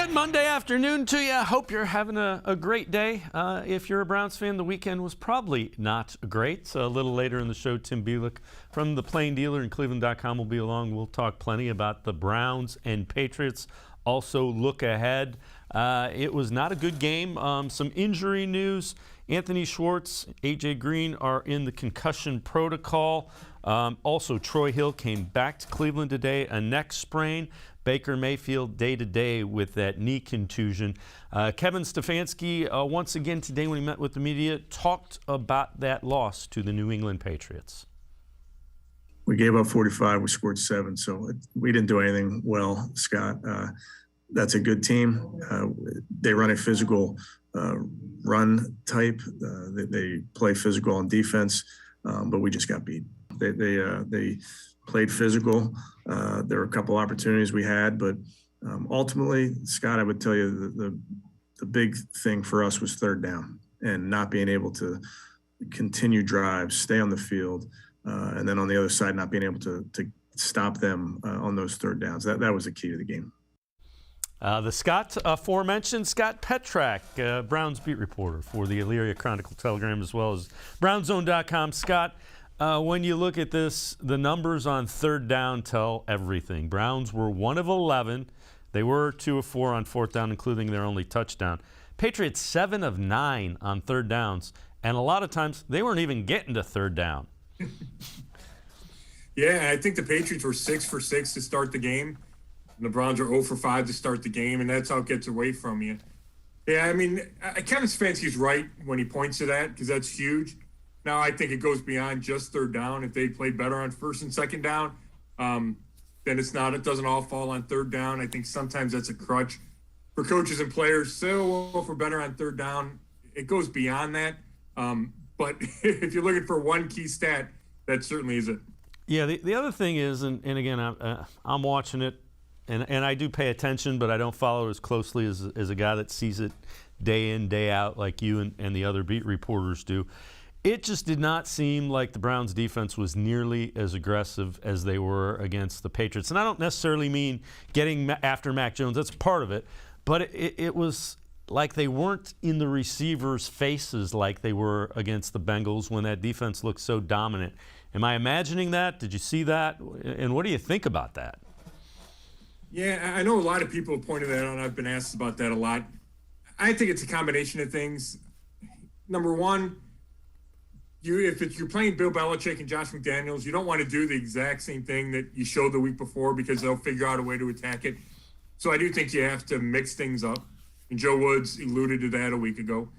Good Monday afternoon to you. Hope you're having a great day. If you're a Browns fan, the weekend was probably not great. So a little later in the show, Tim Bielik from the Plain Dealer and cleveland.com will be along. We'll talk plenty about the Browns and Patriots. Also look ahead. It was not a good game. Some injury news. Anthony Schwartz, A.J. Green are in the concussion protocol. Also, Troy Hill came back to Cleveland today, a neck sprain. Baker Mayfield day-to-day with that knee contusion. Kevin Stefanski, once again today when he met with the media, talked about that loss to the New England Patriots. We gave up 45, we scored 7, so we didn't do anything well, Scott. That's a good team. They run a physical run type. They play physical on defense, but we just got beat. They played physical. There were a couple opportunities we had, but ultimately, Scott, I would tell you the big thing for us was third down and not being able to continue drives, stay on the field, and then on the other side, not being able to stop them on those third downs. That was the key to the game. The Scott, aforementioned Scott Petrak, Browns beat reporter for the Elyria Chronicle-Telegram as well as BrownsZone.com. Scott, when you look at this, the numbers on third down tell everything. Browns were 1 of 11. They were 2 of 4 on fourth down, including their only touchdown. Patriots 7 of 9 on third downs, and a lot of times they weren't even getting to third down. Yeah, I think the Patriots were 6 for 6 to start the game. And the Browns are 0 for 5 to start the game, and that's how it gets away from you. Yeah, I mean, Kevin Stefanski's right when he points to that because that's huge. Now, I think it goes beyond just third down. If they played better on first and second down, then it doesn't all fall on third down. I think sometimes that's a crutch for coaches and players. So, well, if we're better on third down, it goes beyond that. But if you're looking for one key stat, that certainly is it. Yeah, the other thing is, and again, I'm watching it, and I do pay attention, but I don't follow it as closely as a guy that sees it day in, day out like you and the other beat reporters do. It just did not seem like the Browns defense was nearly as aggressive as they were against the Patriots. And I don't necessarily mean getting after Mac Jones. That's part of it. But it was like they weren't in the receivers' faces like they were against the Bengals when that defense looked so dominant. Am I imagining that? Did you see that? And what do you think about that? Yeah, I know a lot of people have pointed that out. I've been asked about that a lot. I think it's a combination of things. Number one, if you're playing Bill Belichick and Josh McDaniels, you don't want to do the exact same thing that you showed the week before because they'll figure out a way to attack it. So I do think you have to mix things up. And Joe Woods alluded to that a week ago.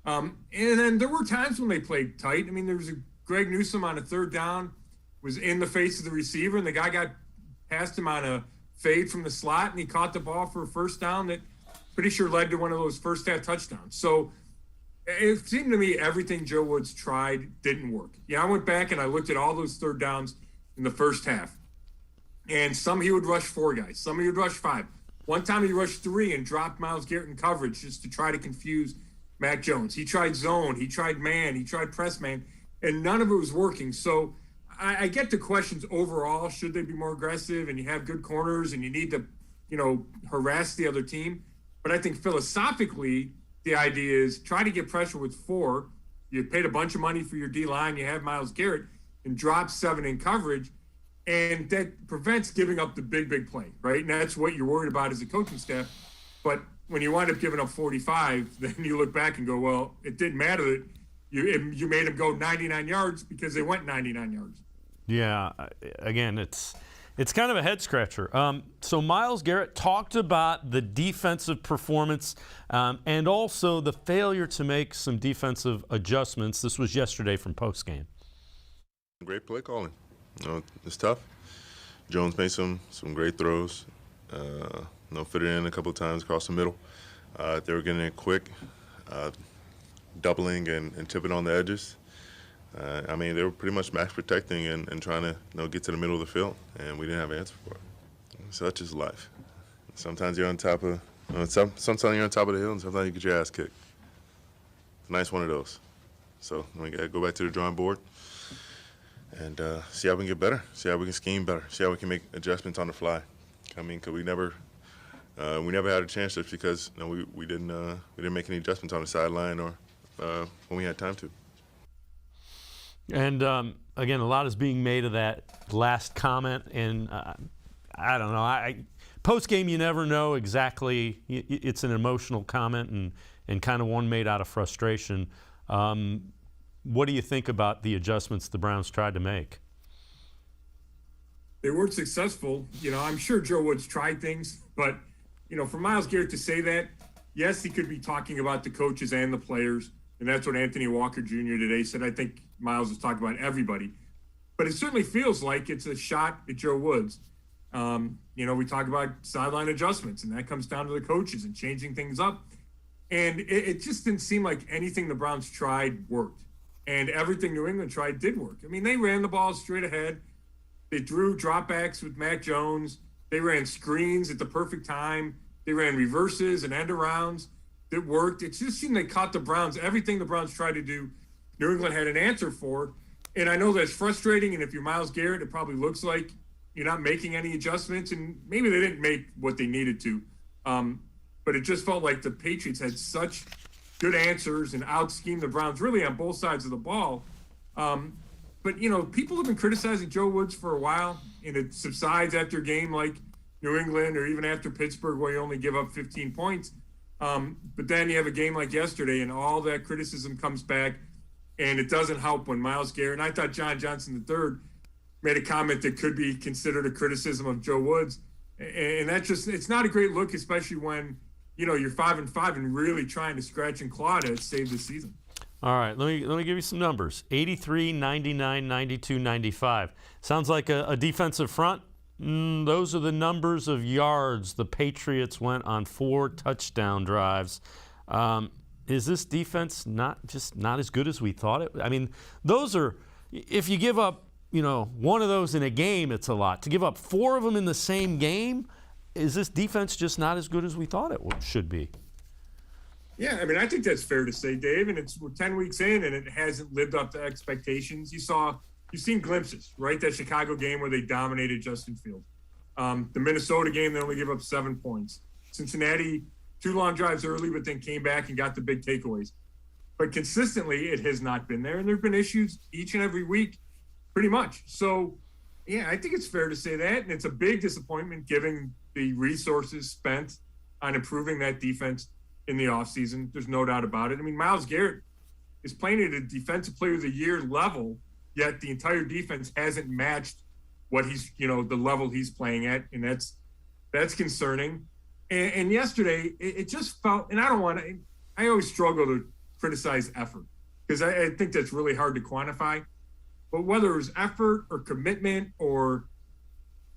And then there were times when they played tight. I mean, there was a Greg Newsome on a third down, was in the face of the receiver, and the guy got past him on a fade from the slot, and he caught the ball for a first down that pretty sure led to one of those first half touchdowns. So it seemed to me everything Joe Woods tried didn't work. Yeah, I went back and I looked at all those third downs in the first half. And some he would rush 4 guys. Some he would rush 5. One time he rushed 3 and dropped Myles Garrett in coverage just to try to confuse Mac Jones. He tried zone. He tried man. He tried press man. And none of it was working. So I get the questions overall. Should they be more aggressive? And you have good corners and you need to, harass the other team. But I think philosophically, the idea is try to get pressure with 4. You paid a bunch of money for your D-line. You have Myles Garrett and drop 7 in coverage. And that prevents giving up the big play, right? And that's what you're worried about as a coaching staff. But when you wind up giving up 45, then you look back and go, well, it didn't matter that you made them go 99 yards because they went 99 yards. Yeah, again, it's kind of a head-scratcher. So Myles Garrett talked about the defensive performance and also the failure to make some defensive adjustments. This was yesterday from postgame. Great play calling. It's tough. Jones made some great throws. Fit it in a couple of times across the middle. They were getting it quick, doubling and tipping on the edges. They were pretty much max protecting and trying to get to the middle of the field, and we didn't have an answer for it. Such is life. Sometimes you're on top of, sometimes you're on top of the hill, and sometimes you get your ass kicked. It's a nice one of those. So we got to go back to the drawing board and see how we can get better, see how we can scheme better, see how we can make adjustments on the fly. Because we never we never had a chance just because we didn't make any adjustments on the sideline or when we had time to. And again, a lot is being made of that last comment, and I don't know. Post game, you never know exactly. It's an emotional comment and kind of one made out of frustration. What do you think about the adjustments the Browns tried to make? They weren't successful. I'm sure Joe Woods tried things, but for Myles Garrett to say that, yes, he could be talking about the coaches and the players, and that's what Anthony Walker Jr. today said. I think Myles was talking about everybody, but it certainly feels like it's a shot at Joe Woods. We talk about sideline adjustments, and that comes down to the coaches and changing things up. And it just didn't seem like anything the Browns tried worked, and everything New England tried did work. I mean, they ran the ball straight ahead. They drew dropbacks with Mac Jones. They ran screens at the perfect time. They ran reverses and end arounds that worked. It just seemed they caught the Browns. Everything the Browns tried to do, New England had an answer for. And I know that's frustrating. And if you're Myles Garrett, it probably looks like you're not making any adjustments. And maybe they didn't make what they needed to. But it just felt like the Patriots had such good answers and out-schemed the Browns really on both sides of the ball. But, people have been criticizing Joe Woods for a while, and it subsides after a game like New England or even after Pittsburgh where you only give up 15 points. But then you have a game like yesterday, and all that criticism comes back, and it doesn't help when Myles Garrett, and I thought John Johnson III made a comment that could be considered a criticism of Joe Woods. And that it's not a great look, especially when, you're 5-5 and really trying to scratch and claw to save the season. All right, let me give you some numbers. 83, 99, 92, 95. Sounds like a defensive front. Those are the numbers of yards the Patriots went on 4 touchdown drives. Is this defense not as good as we thought it? I mean, those are, if you give up, one of those in a game, it's a lot. To give up 4 of them in the same game, is this defense just not as good as we thought it should be? Yeah, I mean, I think that's fair to say, Dave. And we're 10 weeks in, and it hasn't lived up to expectations. You've seen glimpses, right? That Chicago game where they dominated Justin Fields. The Minnesota game, they only gave up 7 points. Cincinnati, 2 long drives early, but then came back and got the big takeaways. But consistently, it has not been there. And there have been issues each and every week, pretty much. So, yeah, I think it's fair to say that. And it's a big disappointment given the resources spent on improving that defense in the offseason. There's no doubt about it. I mean, Myles Garrett is playing at a defensive player of the year level, yet the entire defense hasn't matched what he's, the level he's playing at. And that's concerning. And yesterday it just felt, and I always struggle to criticize effort because I think that's really hard to quantify, but whether it was effort or commitment or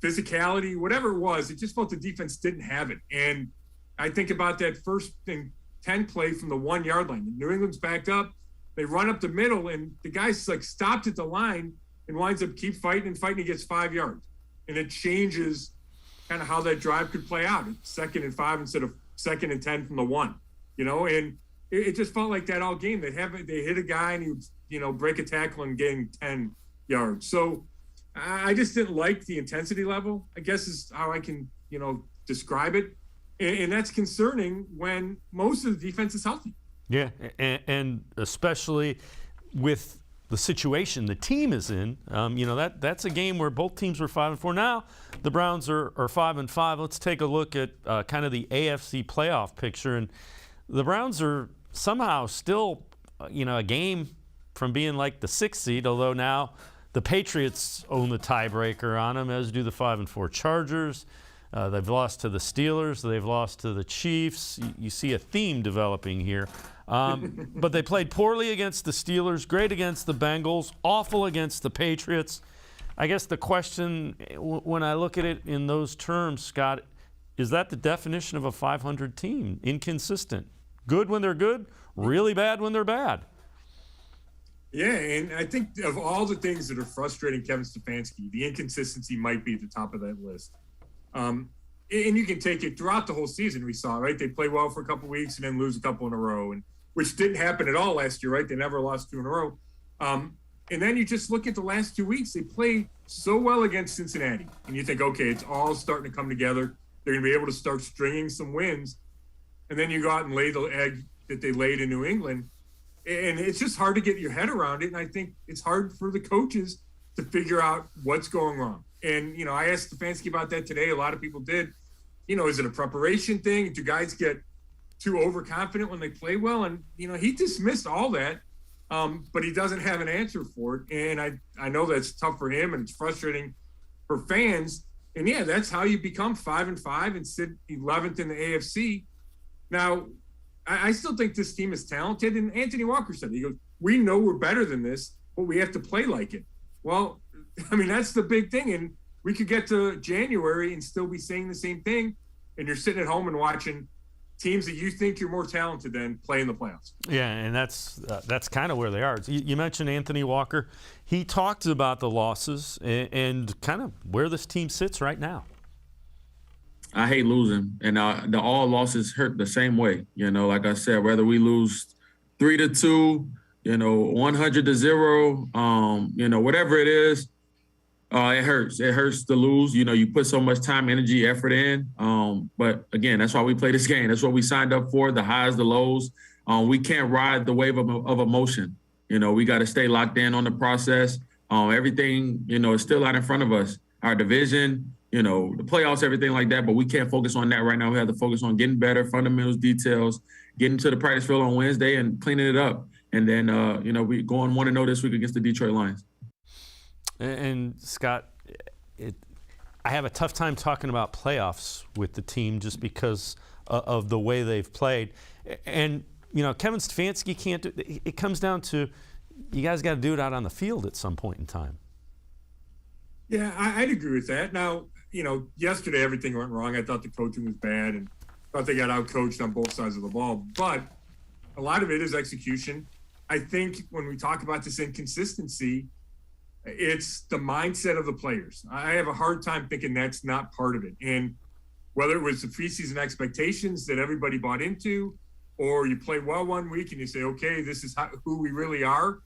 physicality, whatever it was, it just felt the defense didn't have it. And I think about that first and 10 play from the 1 yard line. New England's backed up. They run up the middle, and the guy's stopped at the line and winds up keep fighting and fighting. He gets 5 yards. And it changes kind of how that drive could play out. It's 2nd and 5 instead of 2nd and 10 from the 1, and it just felt like that all game. They hit a guy and he would, break a tackle and gain 10 yards. So I just didn't like the intensity level, I guess is how I can, describe it. And that's concerning when most of the defense is healthy. Yeah, and especially with the situation the team is in. That's a game where both teams were 5-4. Now the Browns are 5-5. Let's take a look at kind of the AFC playoff picture. And the Browns are somehow still, a game from being like the 6th seed, although now the Patriots own the tiebreaker on them, as do the 5-4 Chargers. They've lost to the Steelers. They've lost to the Chiefs. You see a theme developing here. But they played poorly against the Steelers, great against the Bengals, awful against the Patriots. I guess the question, when I look at it in those terms, Scott, is that the definition of a 500 team? Inconsistent. Good when they're good, really bad when they're bad. Yeah, and I think of all the things that are frustrating Kevin Stefanski, the inconsistency might be at the top of that list. And you can take it throughout the whole season. We saw, right? They play well for a couple of weeks and then lose a couple in a row, and which didn't happen at all last year, right? They never lost 2 in a row. And then you just look at the last 2 weeks. They play so well against Cincinnati, and you think, okay, it's all starting to come together. They're going to be able to start stringing some wins. And then you go out and lay the egg that they laid in New England. And it's just hard to get your head around it. And I think it's hard for the coaches to figure out what's going wrong. And, I asked Stefanski about that today. A lot of people did. Is it a preparation thing? Do guys get too overconfident when they play well? And, he dismissed all that, but he doesn't have an answer for it. And I know that's tough for him and it's frustrating for fans. And, yeah, that's how you become 5-5 and sit 11th in the AFC. Now, I still think this team is talented. And Anthony Walker said, he goes, we know we're better than this, but we have to play like it. Well, that's the big thing. And we could get to January and still be saying the same thing. And you're sitting at home and watching teams that you think you're more talented than play in the playoffs. Yeah, and that's kind of where they are. You mentioned Anthony Walker. He talked about the losses and kind of where this team sits right now. I hate losing, and the all losses hurt the same way. Like I said, whether we lose 3-2, 100-0, whatever it is, it hurts. It hurts to lose. You put so much time, energy, effort in. But again, that's why we play this game. That's what we signed up for, the highs, the lows. We can't ride the wave of emotion. We got to stay locked in on the process. Everything, is still out in front of us. Our division, the playoffs, everything like that. But we can't focus on that right now. We have to focus on getting better, fundamentals, details, getting to the practice field on Wednesday and cleaning it up. And then, we go on 1-0 this week against the Detroit Lions. And Scott, I have a tough time talking about playoffs with the team just because of the way they've played. And, Kevin Stefanski can't do it. It comes down to you guys got to do it out on the field at some point in time. Yeah, I'd agree with that. Now, yesterday everything went wrong. I thought the coaching was bad and thought they got out-coached on both sides of the ball. But a lot of it is execution. I think when we talk about this inconsistency, it's the mindset of the players. I have a hard time thinking that's not part of it. And whether it was the preseason expectations that everybody bought into, or you play well one week and you say, okay, this is who we really are,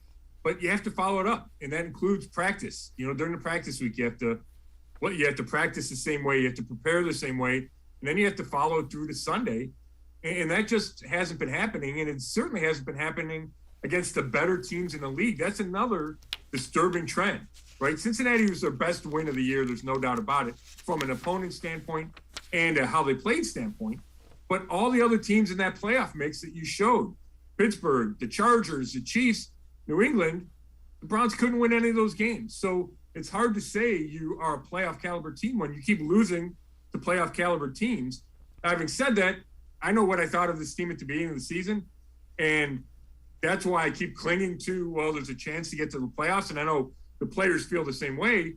but you have to follow it up. And that includes practice. During the practice week, you have to practice the same way. You have to prepare the same way. And then you have to follow it through to Sunday. And that just hasn't been happening. And it certainly hasn't been happening against the better teams in the league. That's another disturbing trend, right? Cincinnati was their best win of the year. There's no doubt about it from an opponent standpoint and a how they played standpoint. But all the other teams in that playoff mix that you showed, Pittsburgh, the Chargers, the Chiefs, New England, the Browns couldn't win any of those games. So it's hard to say you are a playoff caliber team when you keep losing to playoff caliber teams. Having said that, I know what I thought of this team at the beginning of the season. And that's why I keep clinging to, well, there's a chance to get to the playoffs. And I know the players feel the same way,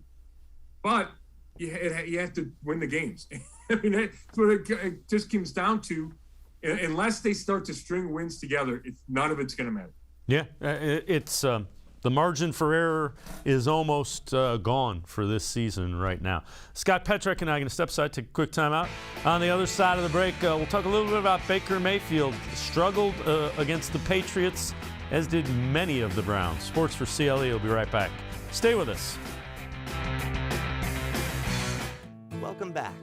but you have to win the games. That's what it just comes down to. Unless they start to string wins together, none of it's going to matter. Yeah, it's the margin for error is almost gone for this season right now. Scott Petrak and I are going to step aside, take a quick timeout. On the other side of the break, we'll talk a little bit about Baker Mayfield. Struggled against the Patriots, as did many of the Browns. Sports4CLE will be right back. Stay with us. Welcome back.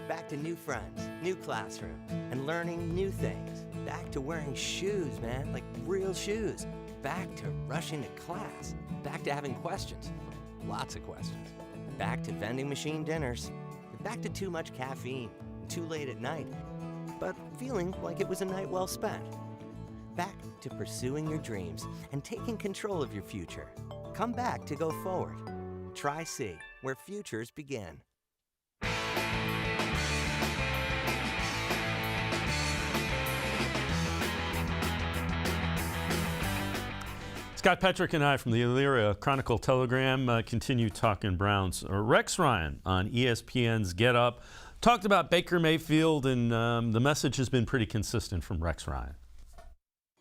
Back to new friends, new classroom, and learning new things. Back to wearing shoes, man, like real shoes. Back to rushing to class. Back to having questions. Lots of questions. Back to vending machine dinners. Back to too much caffeine, too late at night, but feeling like it was a night well spent. Back to pursuing your dreams and taking control of your future. Come back to go forward. Try C, where futures begin. Scott Petrak and I from the Elyria Chronicle Telegram continue talking Browns. Rex Ryan on ESPN's Get Up talked about Baker Mayfield, and the message has been pretty consistent from Rex Ryan.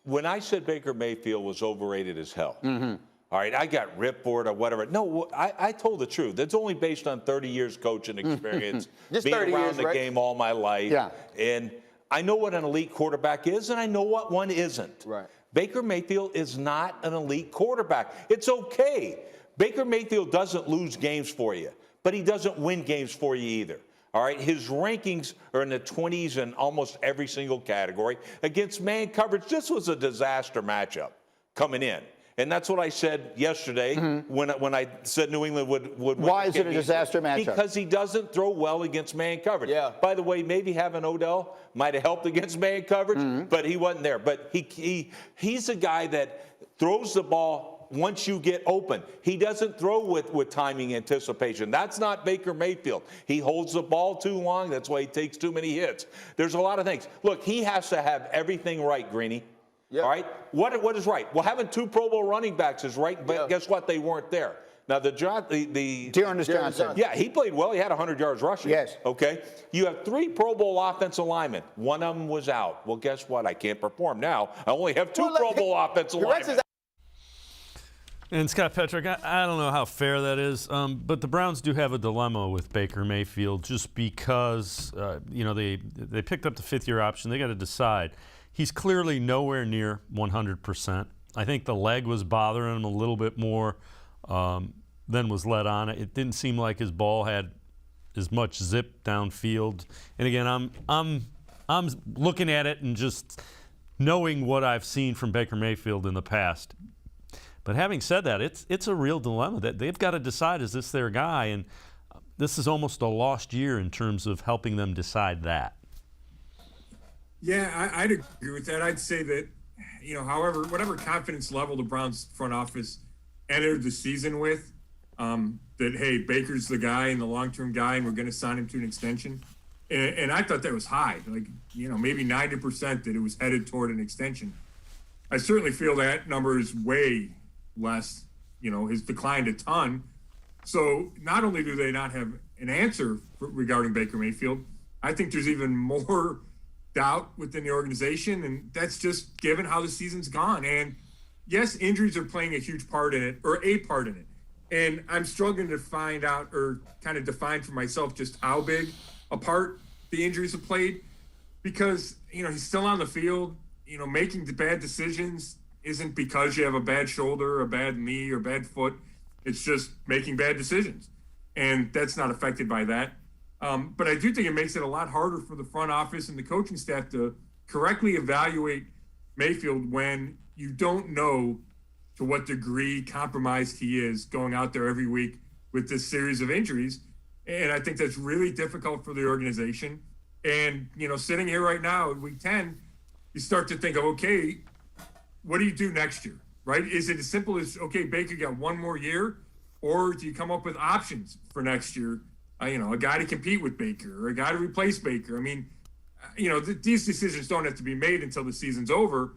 When I said Baker Mayfield was overrated as hell, all right, I got ripped for it or whatever. No, I told the truth. It's only based on 30 years coaching experience, Just being 30 around years, the right? game all my life. Yeah. And I know what an elite quarterback is, and I know what one isn't. Right. Baker Mayfield is not an elite quarterback. It's okay. Baker Mayfield doesn't lose games for you, but he doesn't win games for you either. All right, his rankings are in the 20s in almost every single category. Against man coverage, this was a disaster matchup coming in. And that's what I said yesterday when I said New England would win. Why is it a disaster matchup? Because he doesn't throw well against man coverage. Yeah. By the way, maybe having Odell might have helped against man coverage, but he wasn't there. But he's a guy that throws the ball once you get open. He doesn't throw with timing anticipation. That's not Baker Mayfield. He holds the ball too long. That's why he takes too many hits. There's a lot of things. Look, he has to have everything right, Greeny. Yep. All right? What is right? Well, having 2 Pro Bowl running backs is right, but guess what? They weren't there. Now, Dearness Johnson. Yeah, he played well. He had 100 yards rushing. Yes. Okay? You have 3 Pro Bowl offensive linemen. One of them was out. Well, guess what? I can't perform now. I only have 2 Pro Bowl offensive linemen. And Scott Petrick, I don't know how fair that is, but the Browns do have a dilemma with Baker Mayfield just because, they picked up the 5th-year option. They got to decide. He's clearly nowhere near 100%. I think the leg was bothering him a little bit more than was let on. It didn't seem like his ball had as much zip downfield. And again, I'm looking at it and just knowing what I've seen from Baker Mayfield in the past. But having said that, it's a real dilemma that they've got to decide, is this their guy? And this is almost a lost year in terms of helping them decide that. Yeah, I'd agree with that. I'd say that, however, whatever confidence level the Browns front office entered the season with, that, hey, Baker's the guy and the long-term guy, and we're going to sign him to an extension. And I thought that was high, maybe 90% that it was headed toward an extension. I certainly feel that number is way less, has declined a ton. So not only do they not have an answer regarding Baker Mayfield, I think there's even more doubt within the organization, and that's just given how the season's gone. And yes, injuries are playing a huge part in it, or a part in it. And I'm struggling to find out or kind of define for myself just how big a part the injuries have played, because, he's still on the field. Making the bad decisions isn't because you have a bad shoulder, a bad knee, or bad foot. It's just making bad decisions. And that's not affected by that. But I do think it makes it a lot harder for the front office and the coaching staff to correctly evaluate Mayfield when you don't know to what degree compromised he is going out there every week with this series of injuries. And I think that's really difficult for the organization. And, sitting here right now in week 10, you start to think of, okay, what do you do next year, right? Is it as simple as, okay, Baker got 1 more year, or do you come up with options for next year? A guy to compete with Baker or a guy to replace Baker. I mean, these decisions don't have to be made until the season's over,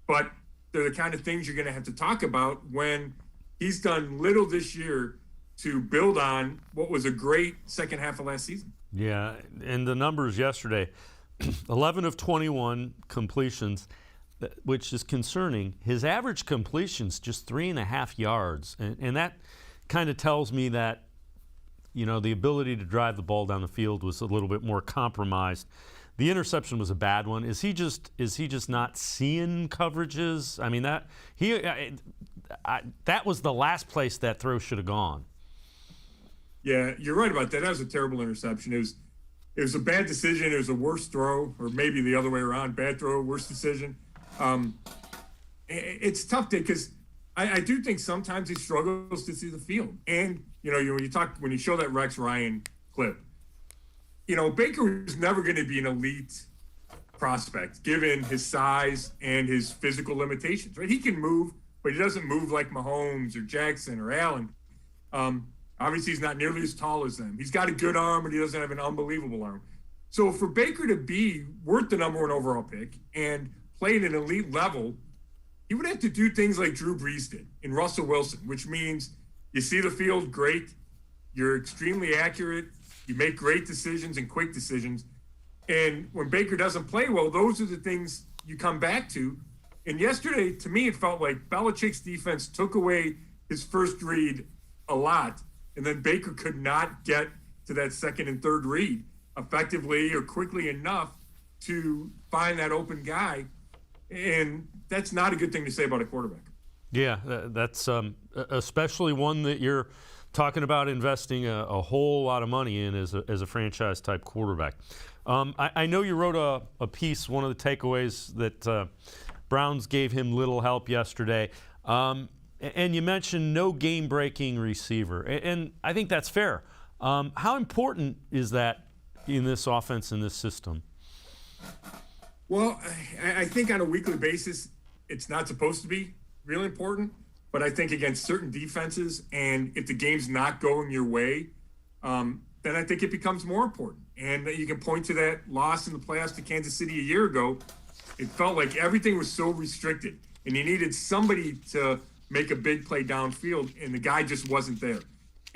but they're the kind of things you're going to have to talk about when he's done little this year to build on what was a great second half of last season. Yeah, and the numbers yesterday, 11 of 21 completions, which is concerning. His average completion's just 3.5 yards, and that kind of tells me that, the ability to drive the ball down the field was a little bit more compromised. The interception was a bad one. Is he just not seeing coverages? I mean, that was the last place that throw should have gone. Yeah, you're right about that. That was a terrible interception. It was a bad decision. It was a worse throw, or maybe the other way around. Bad throw, worse decision. It's tough because I do think sometimes he struggles to see the field. And when you show that Rex Ryan clip, Baker was never going to be an elite prospect given his size and his physical limitations. Right? He can move, but he doesn't move like Mahomes or Jackson or Allen. Obviously, he's not nearly as tall as them. He's got a good arm, but he doesn't have an unbelievable arm. So for Baker to be worth the number 1 overall pick and play at an elite level, he would have to do things like Drew Brees did in Russell Wilson, which means you see the field great, you're extremely accurate, you make great decisions and quick decisions. And when Baker doesn't play well, those are the things you come back to. And yesterday, to me, it felt like Belichick's defense took away his first read a lot, and then Baker could not get to that second and third read effectively or quickly enough to find that open guy. And that's not a good thing to say about a quarterback. Yeah, that's especially one that you're talking about investing a whole lot of money in as a franchise-type quarterback. I know you wrote a piece, one of the takeaways that Browns gave him little help yesterday. And you mentioned no game-breaking receiver. And I think that's fair. How important is that in this offense, in this system? Well, I think on a weekly basis, it's not supposed to be really important. But I think against certain defenses, and if the game's not going your way, then I think it becomes more important. And you can point to that loss in the playoffs to Kansas City a year ago. It felt like everything was so restricted, and you needed somebody to make a big play downfield, and the guy just wasn't there.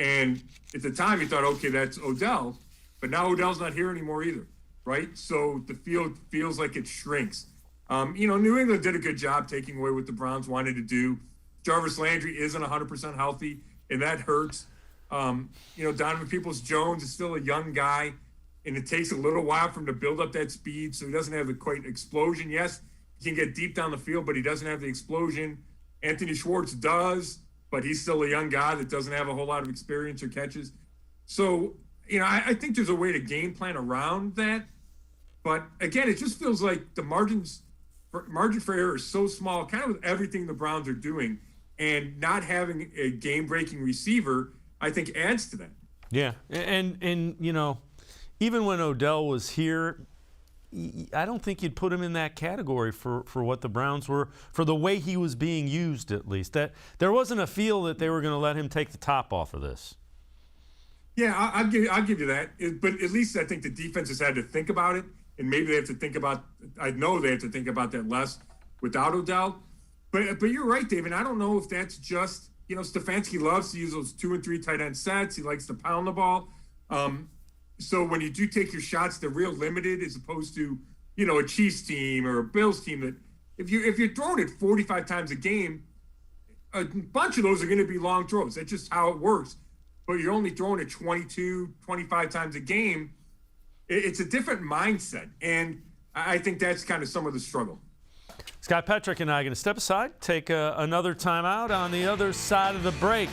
And at the time, you thought, okay, that's Odell, but now Odell's not here anymore either, right? So the field feels like it shrinks. New England did a good job taking away what the Browns wanted to do. Jarvis Landry isn't 100% healthy, and that hurts. Donovan Peoples-Jones is still a young guy, and it takes a little while for him to build up that speed, so he doesn't have the quite explosion. Yes, he can get deep down the field, but he doesn't have the explosion. Anthony Schwartz does, but he's still a young guy that doesn't have a whole lot of experience or catches. So, I think there's a way to game plan around that. But, again, it just feels like the margin for error is so small, kind of with everything the Browns are doing. And not having a game-breaking receiver, I think, adds to that. Yeah, and even when Odell was here, I don't think you'd put him in that category for what the Browns were, for the way he was being used, at least. That there wasn't a feel that they were going to let him take the top off of this. Yeah, I'll give you that. But at least I think the defense has had to think about it, and maybe they have to think about – I know they have to think about that less without Odell. But you're right, David. I don't know if that's just, Stefanski loves to use those 2 and 3 tight end sets. He likes to pound the ball. So when you do take your shots, they're real limited as opposed to, a Chiefs team or a Bills team that if you're throwing it 45 times a game, a bunch of those are going to be long throws. That's just how it works. But you're only throwing it 22, 25 times a game. It's a different mindset. And I think that's kind of some of the struggle. Scott Petrick and I are going to step aside, take another timeout. On the other side of the break,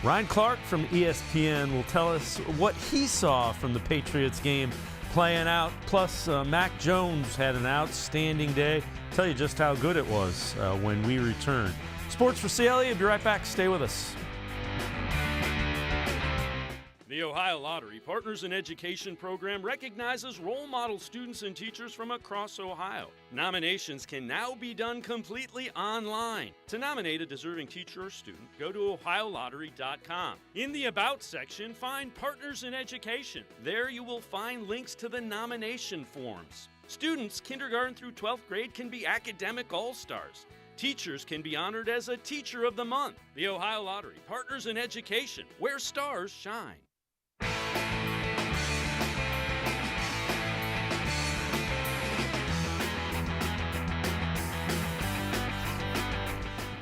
Ryan Clark from ESPN will tell us what he saw from the Patriots game playing out. Plus, Mac Jones had an outstanding day. Tell you just how good it was when we return. Sports4CLE, I'll be right back. Stay with us. The Ohio Lottery Partners in Education program recognizes role model students and teachers from across Ohio. Nominations can now be done completely online. To nominate a deserving teacher or student, go to ohiolottery.com. In the About section, find Partners in Education. There you will find links to the nomination forms. Students, kindergarten through 12th grade, can be academic all-stars. Teachers can be honored as a Teacher of the Month. The Ohio Lottery Partners in Education, where stars shine.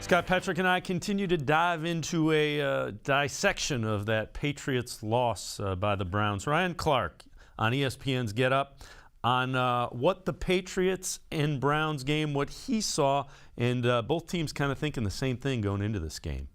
Scott Petrick and I continue to dive into a dissection of that Patriots loss by the Browns. Ryan Clark on ESPN's Get Up on what the Patriots and Browns game, what he saw, and both teams kind of thinking the same thing going into this game.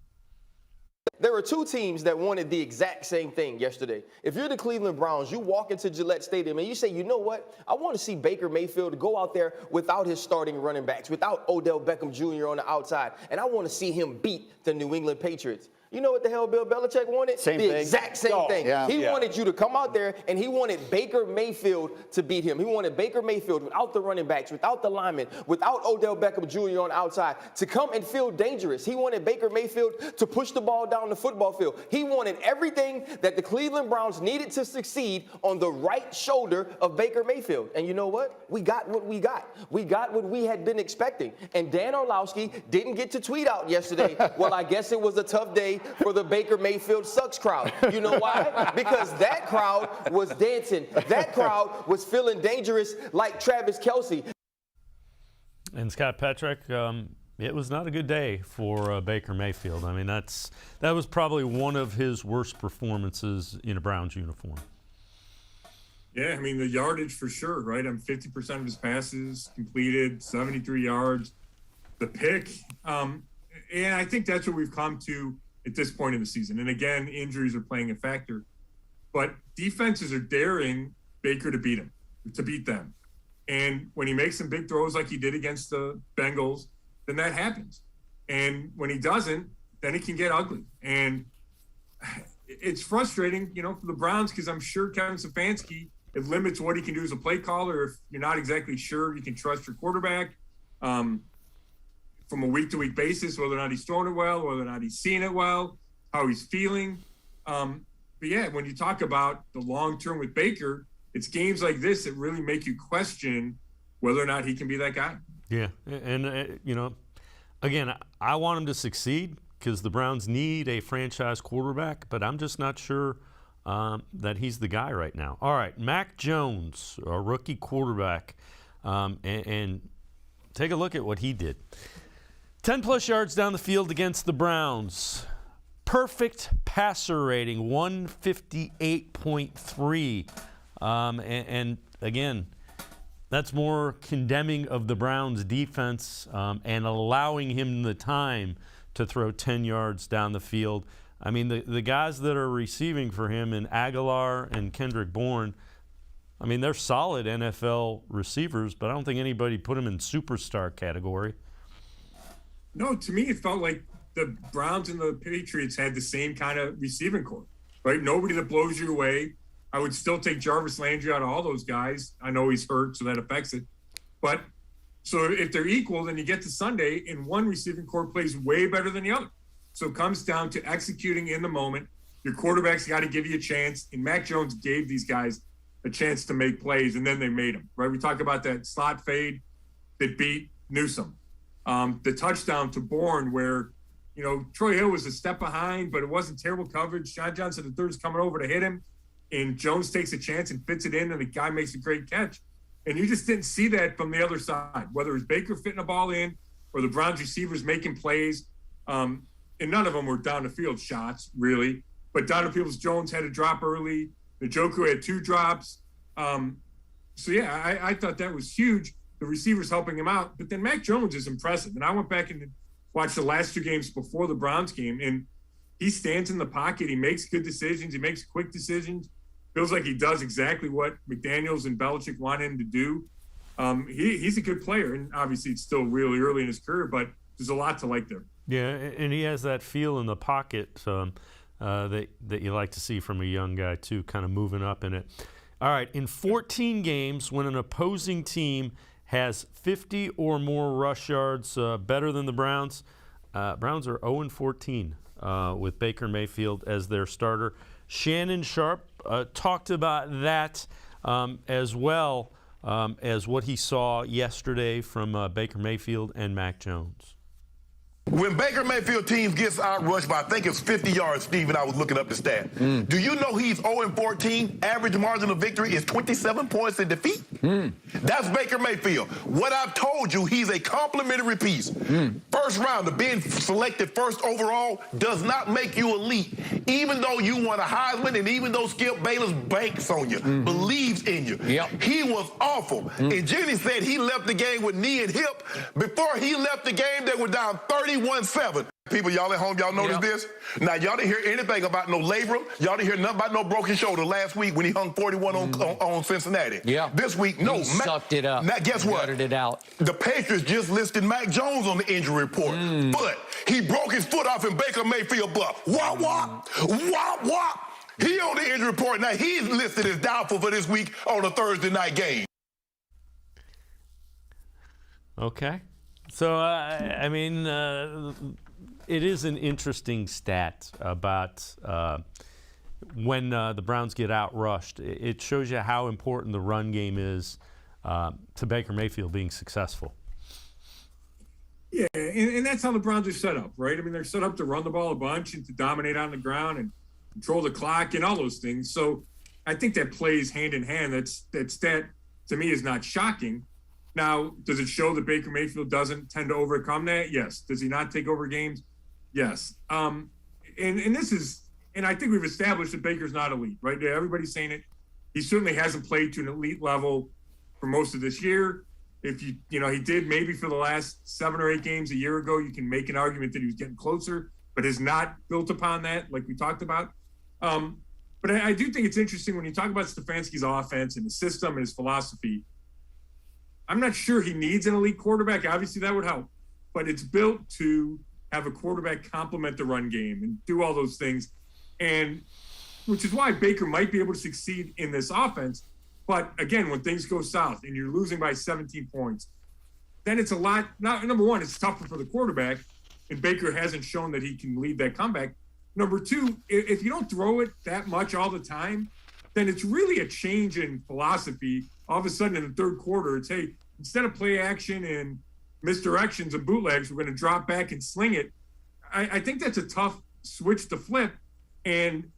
There were two teams that wanted the exact same thing yesterday. If you're the Cleveland Browns, you walk into Gillette Stadium and you say, you know what? I want to see Baker Mayfield go out there without his starting running backs, without Odell Beckham Jr. on the outside, and I want to see him beat the New England Patriots. You know what the hell Bill Belichick wanted? The exact same thing. Yeah. He wanted you to come out there, and he wanted Baker Mayfield to beat him. He wanted Baker Mayfield without the running backs, without the linemen, without Odell Beckham Jr. on the outside to come and feel dangerous. He wanted Baker Mayfield to push the ball down the football field. He wanted everything that the Cleveland Browns needed to succeed on the right shoulder of Baker Mayfield. And you know what? We got what we got. We got what we had been expecting. And Dan Orlovsky didn't get to tweet out yesterday, well, I guess it was a tough day for the Baker Mayfield sucks crowd. You know why? Because that crowd was dancing. That crowd was feeling dangerous like Travis Kelce. And Scott Petrick, it was not a good day for Baker Mayfield. I mean, that was probably one of his worst performances in a Browns uniform. Yeah, I mean, the yardage for sure, right? 50% of his passes completed, 73 yards. The pick, and I think that's what we've come to at this point in the season. And again, injuries are playing a factor. But defenses are daring Baker to beat them. And when he makes some big throws like he did against the Bengals, then that happens. And when he doesn't, then it can get ugly. And it's frustrating, for the Browns, because I'm sure Kevin Stefanski, it limits what he can do as a play caller if you're not exactly sure you can trust your quarterback from a week-to-week basis, whether or not he's throwing it well, whether or not he's seeing it well, how he's feeling. But yeah, when you talk about the long-term with Baker, it's games like this that really make you question whether or not he can be that guy. Yeah, and, again, I want him to succeed because the Browns need a franchise quarterback, but I'm just not sure that he's the guy right now. All right, Mac Jones, a rookie quarterback, and take a look at what he did. 10-plus yards down the field against the Browns. Perfect passer rating, 158.3. And again, that's more condemning of the Browns' defense and allowing him the time to throw 10 yards down the field. I mean, the guys that are receiving for him in Aguilar and Kendrick Bourne, I mean, they're solid NFL receivers, but I don't think anybody put them in superstar category. No, to me, it felt like the Browns and the Patriots had the same kind of receiving core, right? Nobody that blows you away. I would still take Jarvis Landry out of all those guys. I know he's hurt, so that affects it. But so if they're equal, then you get to Sunday and one receiving core plays way better than the other. So it comes down to executing in the moment. Your quarterback's got to give you a chance. And Mac Jones gave these guys a chance to make plays, and then they made them, right? We talk about that slot fade that beat Newsome. The touchdown to Bourne where, Troy Hill was a step behind, but it wasn't terrible coverage. John Johnson III is coming over to hit him, and Jones takes a chance and fits it in, and the guy makes a great catch. And you just didn't see that from the other side, whether it was Baker fitting a ball in or the Browns receivers making plays. And none of them were down the field shots, really. But down the field, Jones had a drop early. Njoku had 2 drops. So, yeah, I thought that was huge, the receivers helping him out. But then Mac Jones is impressive. And I went back and watched the last 2 games before the Browns game, and he stands in the pocket. He makes good decisions. He makes quick decisions. Feels like he does exactly what McDaniels and Belichick want him to do. He's a good player, and obviously it's still really early in his career, but there's a lot to like there. Yeah, and he has that feel in the pocket that you like to see from a young guy, too, kind of moving up in it. All right, in 14 games, when an opposing team has 50 or more rush yards better than the Browns, Browns are 0-14 with Baker Mayfield as their starter. Shannon Sharp talked about that as well as what he saw yesterday from Baker Mayfield and Mac Jones. When Baker Mayfield teams gets outrushed by, I think it's 50 yards, Steven, I was looking up the stat. Do you know he's 0-14? Average margin of victory is 27 points in defeat. That's Baker Mayfield. What I've told you, he's a complimentary piece. First rounder, being selected first overall does not make you elite. Even though you won a Heisman and even though Skip Bayless banks on you, believes in you. He was awful. And Jenny said he left the game with knee and hip. Before he left the game, they were down 31-7. People, y'all at home, y'all notice this? Now, y'all didn't hear anything about no labrum. Y'all didn't hear nothing about no broken shoulder last week when he hung 41 on Cincinnati. This week, no. He sucked it up. Now, guess what? Gutted it out. The Patriots just listed Mac Jones on the injury report. But he broke his foot off in Baker Mayfield butt. Wop, wop, wop, wop. He on the injury report. Now, he's listed as doubtful for this week on a Thursday night game. Okay. So, I mean, it is an interesting stat about when the Browns get outrushed. It shows you how important the run game is to Baker Mayfield being successful. Yeah, and that's how the Browns are set up, right? I mean, they're set up to run the ball a bunch and to dominate on the ground and control the clock and all those things. So I think that plays hand in hand. That stat, to me, is not shocking. Now, does it show that Baker Mayfield doesn't tend to overcome that? Yes. Does he not take over games? Yes. And this is, and I think we've established that Baker's not elite, right? Everybody's saying it. He certainly hasn't played to an elite level for most of this year. If he did maybe for the last 7 or 8 games a year ago, you can make an argument that he was getting closer. but is not built upon that, like we talked about. But I do think it's interesting when you talk about Stefanski's offense and his system and his philosophy. I'm not sure he needs an elite quarterback. Obviously, that would help. But it's built to have a quarterback complement the run game and do all those things. And which is why Baker might be able to succeed in this offense. But again, when things go south and you're losing by 17 points, then it's a lot. Number one, it's tougher for the quarterback. And Baker hasn't shown that he can lead that comeback. Number two, if you don't throw it that much all the time, then it's really a change in philosophy. All of a sudden in the third quarter, it's, hey, instead of play action and misdirections and bootlegs, we're going to drop back and sling it. I think that's a tough switch to flip. And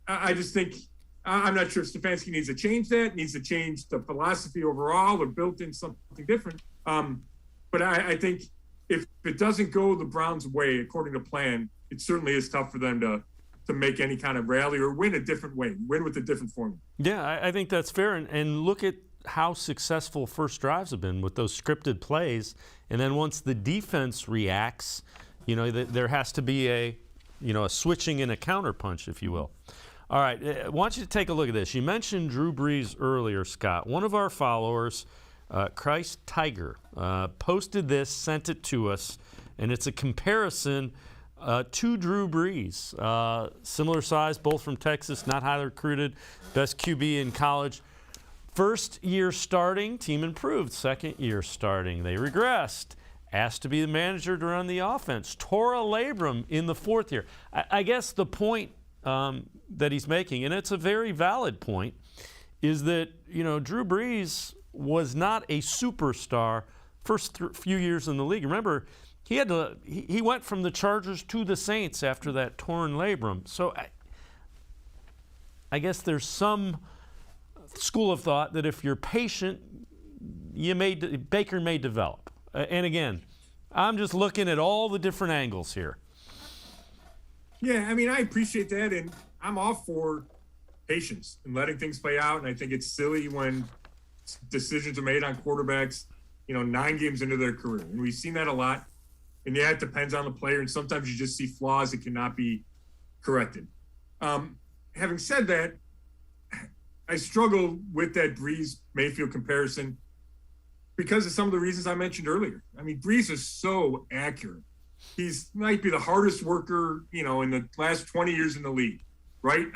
I just think, I'm not sure if Stefanski needs to change that, needs to change the philosophy overall or built in something different. But I think if it doesn't go the Browns' way, according to plan, it certainly is tough for them to make any kind of rally or win a different way, win with a different formula. Yeah, I think that's fair. And look at how successful first drives have been with those scripted plays. And then once the defense reacts, there has to be a switching and a counterpunch, if you will. All right, I want you to take a look at this. You mentioned Drew Brees earlier, Scott. One of our followers, Christ Tiger, posted this, sent it to us, and it's a comparison to Drew Brees. Similar size, both from Texas, not highly recruited, best QB in college. First year starting, team improved. Second year starting, they regressed. Asked to be the manager to run the offense. Tore a labrum in the fourth year. I guess the point that he's making, and it's a very valid point, is that, Drew Brees was not a superstar first few years in the league. Remember, he went from the Chargers to the Saints after that torn labrum. So I guess there's some school of thought that if you're patient, Baker may develop. And again, I'm just looking at all the different angles here. Yeah, I mean, I appreciate that, and I'm all for patience and letting things play out. And I think it's silly when decisions are made on quarterbacks, 9 games into their career. And we've seen that a lot. And yeah, it depends on the player. And sometimes you just see flaws that cannot be corrected. Having said that, I struggle with that Brees-Mayfield comparison because of some of the reasons I mentioned earlier. I mean, Brees is so accurate. He's might be the hardest worker, in the last 20 years in the league, right?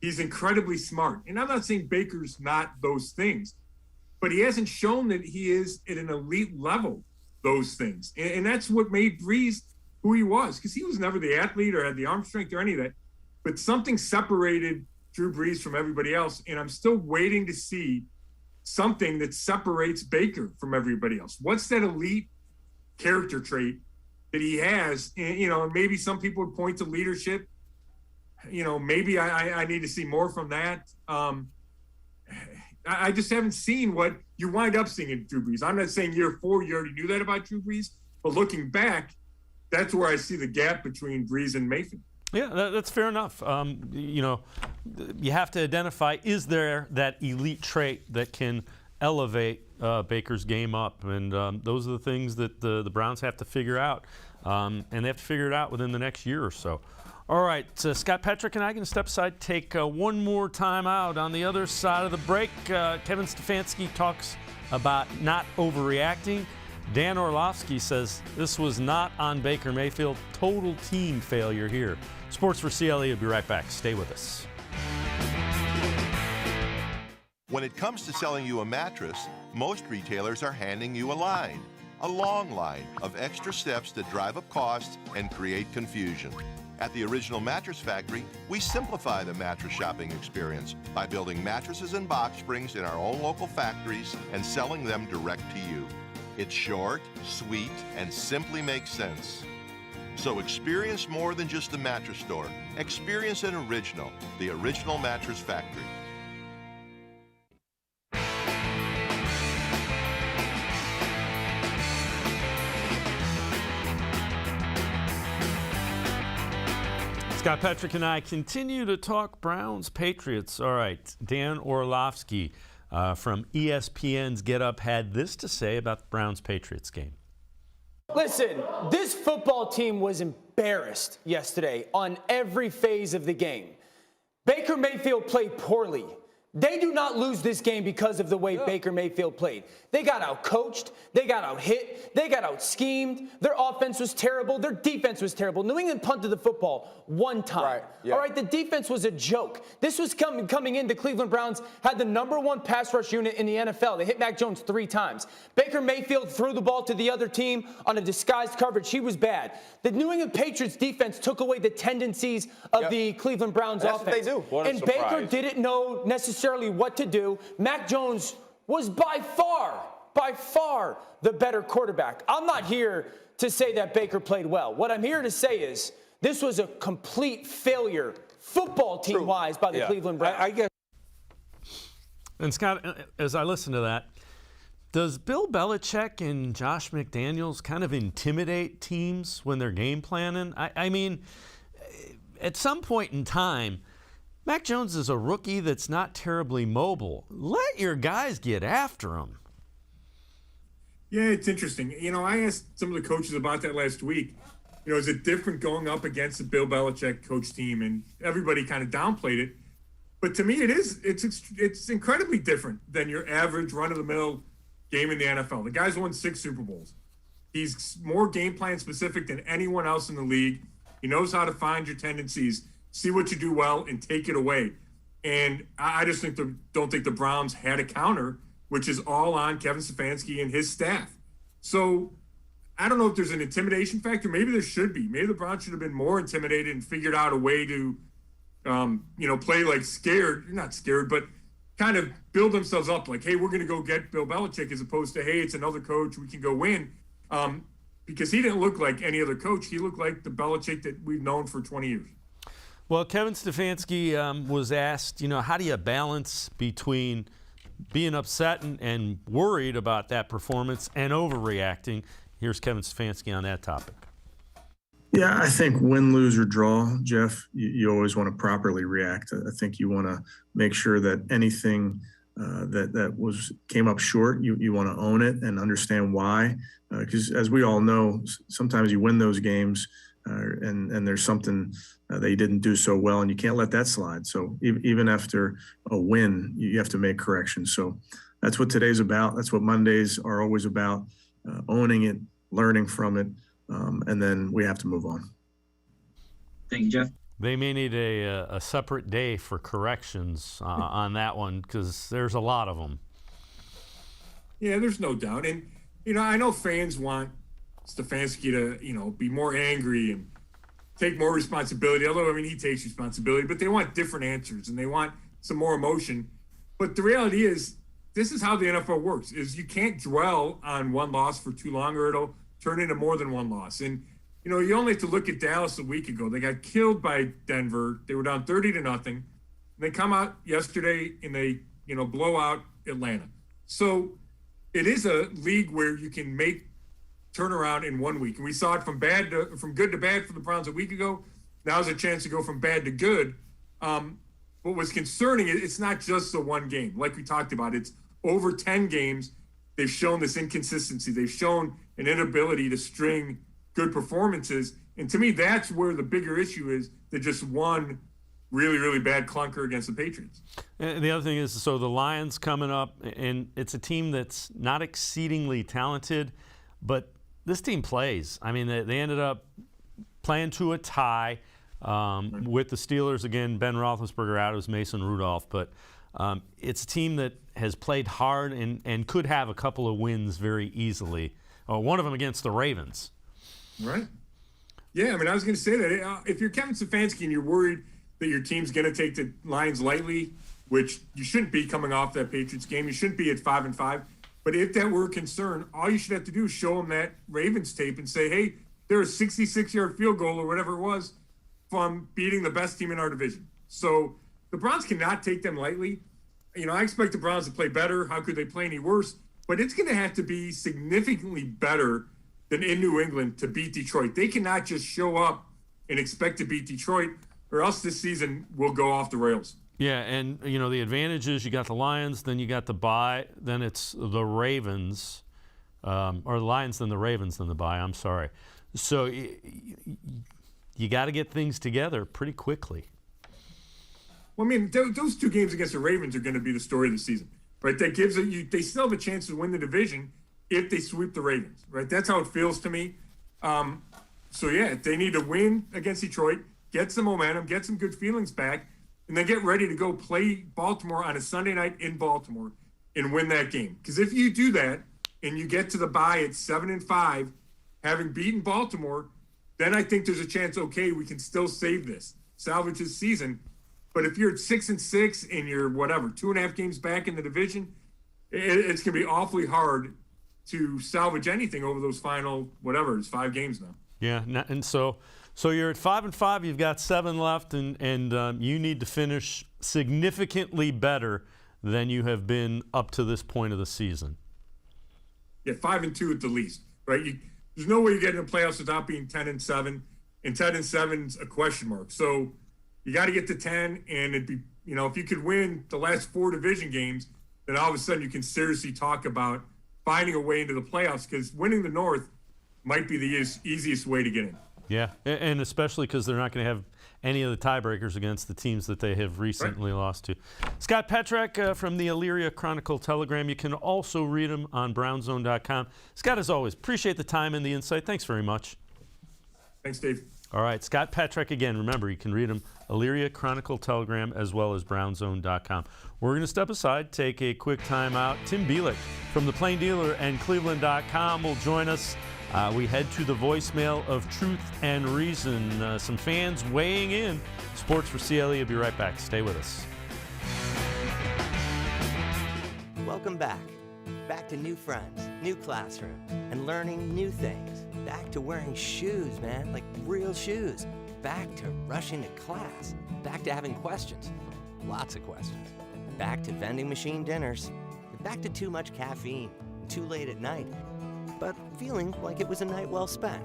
He's incredibly smart. And I'm not saying Baker's not those things, but he hasn't shown that he is at an elite level, those things. And that's what made Brees who he was, because he was never the athlete or had the arm strength or any of that. But something separated Drew Brees from everybody else. And I'm still waiting to see something that separates Baker from everybody else. What's that elite character trait that he has? And, maybe some people would point to leadership. Maybe I need to see more from that. I just haven't seen what you wind up seeing in Drew Brees. I'm not saying year 4, you already knew that about Drew Brees, but looking back, that's where I see the gap between Brees and Mayfield. Yeah, that's fair enough. You have to identify, is there that elite trait that can elevate Baker's game up? And those are the things that the Browns have to figure out. And they have to figure it out within the next year or so. All right, Scott Petrick and I can step aside, take one more time out. On the other side of the break, Kevin Stefanski talks about not overreacting. Dan Orlovsky says this was not on Baker Mayfield. Total team failure here. Sports4CLE will be right back. Stay with us. When it comes to selling you a mattress, most retailers are handing you a line. A long line of extra steps that drive up costs and create confusion. At the Original Mattress Factory, we simplify the mattress shopping experience by building mattresses and box springs in our own local factories and selling them direct to you. It's short, sweet, and simply makes sense. So experience more than just a mattress store. Experience an original, the Original Mattress Factory. Scott Petrick and I continue to talk Browns Patriots. All right, Dan Orlovsky from ESPN's Get Up had this to say about the Browns Patriots game. Listen, this football team was embarrassed yesterday on every phase of the game. Baker Mayfield played poorly. They do not lose this game because of the way Baker Mayfield played. They got out-coached. They got out-hit. They got out-schemed. Their offense was terrible. Their defense was terrible. New England punted the football one time. Right, yeah. All right, the defense was a joke. This was coming in. The Cleveland Browns had the #1 pass rush unit in the NFL. They hit Mac Jones 3 times. Baker Mayfield threw the ball to the other team on a disguised coverage. He was bad. The New England Patriots defense took away the tendencies of the Cleveland Browns That's offense. what they do. What a And surprise. Baker didn't know necessarily what to do. Mac Jones was by far the better quarterback. I'm not here to say that Baker played well. What I'm here to say is this was a complete failure football team-wise by the Cleveland Browns. I guess. And Scott, as I listen to that, does Bill Belichick and Josh McDaniels kind of intimidate teams when they're game planning? I mean, at some point in time, Mac Jones is a rookie that's not terribly mobile. Let your guys get after him. Yeah, it's interesting. I asked some of the coaches about that last week. Is it different going up against the Bill Belichick coach team? And everybody kind of downplayed it. But to me, it is. It's incredibly different than your average run-of-the-mill game in the NFL. The guy's won 6 Super Bowls. He's more game plan specific than anyone else in the league. He knows how to find your tendencies, see what you do well, and take it away. And I just don't think the Browns had a counter, which is all on Kevin Stefanski and his staff. So I don't know if there's an intimidation factor. Maybe there should be. Maybe the Browns should have been more intimidated and figured out a way to, play like scared. Not scared, but kind of build themselves up like, hey, we're going to go get Bill Belichick, as opposed to, hey, it's another coach, we can go win. Because he didn't look like any other coach. He looked like the Belichick that we've known for 20 years. Well, Kevin Stefanski was asked, how do you balance between being upset and worried about that performance and overreacting? Here's Kevin Stefanski on that topic. Yeah, I think win, lose, or draw, Jeff, you always want to properly react. I think you want to make sure that anything that came up short, you want to own it and understand why. Because as we all know, sometimes you win those games and there's something that you didn't do so well, and you can't let that slide. So even after a win, you have to make corrections. So that's what today's about. That's what Mondays are always about, owning it, learning from it, and then we have to move on. Thank you, Jeff. They may need a separate day for corrections on that one, because there's a lot of them. Yeah, there's no doubt. And, I know fans want Stefanski to, be more angry and take more responsibility. Although, he takes responsibility, but they want different answers and they want some more emotion. But the reality is, this is how the NFL works, is you can't dwell on one loss for too long or it'll turn into more than one loss. And, you only have to look at Dallas a week ago. They got killed by Denver. They were down 30-0. They come out yesterday and they, blow out Atlanta. So it is a league where you can make turnaround in 1 week. And we saw it from good to bad for the Browns a week ago. Now's a chance to go from bad to good. What was concerning, it's not just the one game. Like we talked about, it's over 10 games. They've shown this inconsistency. They've shown an inability to string good performances. And to me, that's where the bigger issue is than just one really, really bad clunker against the Patriots. And the other thing is, so the Lions coming up, and it's a team that's not exceedingly talented, but this team plays. They ended up playing to a tie with the Steelers. Again, Ben Roethlisberger out, it was Mason Rudolph. But it's a team that has played hard and could have a couple of wins very easily. One of them against the Ravens. Right. Yeah, I was going to say that. If you're Kevin Stefanski and you're worried that your team's going to take the Lions lightly, which you shouldn't be coming off that Patriots game, you shouldn't be at 5-5. But if that were a concern, all you should have to do is show them that Ravens tape and say, hey, there was a 66-yard field goal or whatever it was from beating the best team in our division. So the Browns cannot take them lightly. I expect the Browns to play better. How could they play any worse? But it's going to have to be significantly better than in New England to beat Detroit. They cannot just show up and expect to beat Detroit, or else this season will go off the rails. Yeah, and the advantage is you got the Lions, then you got the bye, then it's the Ravens, or the Lions than the Ravens than the bye. I'm sorry. So you got to get things together pretty quickly. Well, I mean, those two games against the Ravens are going to be the story of the season, right? That gives it. They still have a chance to win the division if they sweep the Ravens, right? That's how it feels to me. So yeah, they need to win against Detroit, get some momentum, get some good feelings back, and then get ready to go play Baltimore on a Sunday night in Baltimore and win that game. Because if you do that and you get to the bye at 7-5, having beaten Baltimore, then I think there's a chance. Okay, we can still save this, salvage this season. But if you're at 6-6 and you're 2.5 games back in the division, it's going to be awfully hard to salvage anything over those final it's 5 games now. Yeah, and so you're at 5-5. You've got 7 left, and you need to finish significantly better than you have been up to this point of the season. Yeah, 5-2 at the least, right? There's no way you get in the playoffs without being 10-7, and 10-7's a question mark. So you got to get to 10, and it'd be if you could win the last 4 division games, then all of a sudden you can seriously talk about finding a way into the playoffs, because winning the North might be the easiest way to get in. Yeah, and especially because they're not going to have any of the tiebreakers against the teams that they have recently lost to. Scott Petrak from the Elyria Chronicle-Telegram. You can also read him on brownzone.com. Scott, as always, appreciate the time and the insight. Thanks very much. Thanks, Dave. All right, Scott Petrak again. Remember, you can read him Elyria Chronicle-Telegram as well as brownzone.com. We're going to step aside, take a quick time out. Tim Bielik from the Plain Dealer and cleveland.com will join us. We head to the voicemail of Truth and Reason. Some fans weighing in. Sports4CLE will be right back. Stay with us. Welcome back. Back to new friends, new classroom, and learning new things. Back to wearing shoes, man, like real shoes. Back to rushing to class. Back to having questions. Lots of questions. Back to vending machine dinners. Back to too much caffeine. Too late at night. But feeling like it was a night well spent.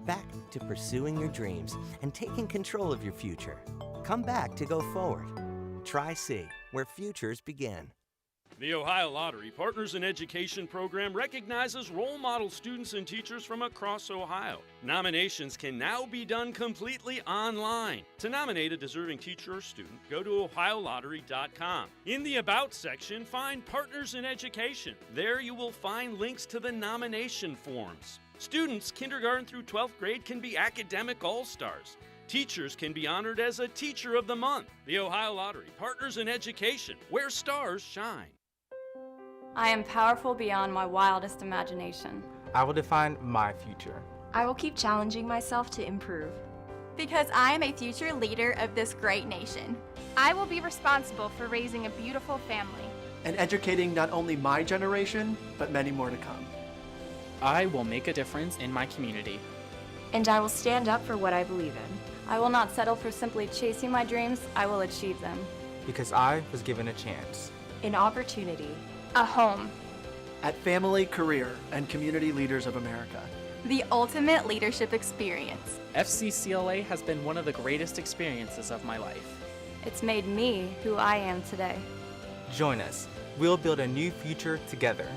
Back to pursuing your dreams and taking control of your future. Come back to go forward. Try C, where futures begin. The Ohio Lottery Partners in Education program recognizes role model students and teachers from across Ohio. Nominations can now be done completely online. To nominate a deserving teacher or student, go to ohiolottery.com. In the About section, find Partners in Education. There you will find links to the nomination forms. Students kindergarten through 12th grade can be academic all-stars. Teachers can be honored as a Teacher of the Month. The Ohio Lottery Partners in Education, where stars shine. I am powerful beyond my wildest imagination. I will define my future. I will keep challenging myself to improve. Because I am a future leader of this great nation. I will be responsible for raising a beautiful family. And educating not only my generation, but many more to come. I will make a difference in my community. And I will stand up for what I believe in. I will not settle for simply chasing my dreams. I will achieve them. Because I was given a chance. An opportunity. A home. At Family, Career, and Community Leaders of America. The ultimate leadership experience. FCCLA has been one of the greatest experiences of my life. It's made me who I am today. Join us. We'll build a new future together.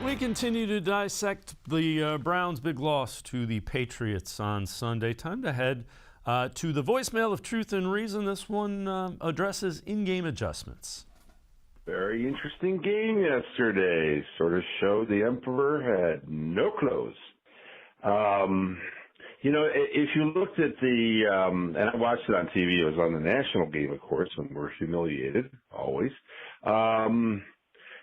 We continue to dissect the Browns' big loss to the Patriots on Sunday. Time to head to the voicemail of Truth and Reason. This one addresses in-game adjustments. Very interesting game yesterday. Sort of showed the Emperor had no clothes. If you looked at and I watched it on TV, it was on the national game, of course, and we're humiliated, always.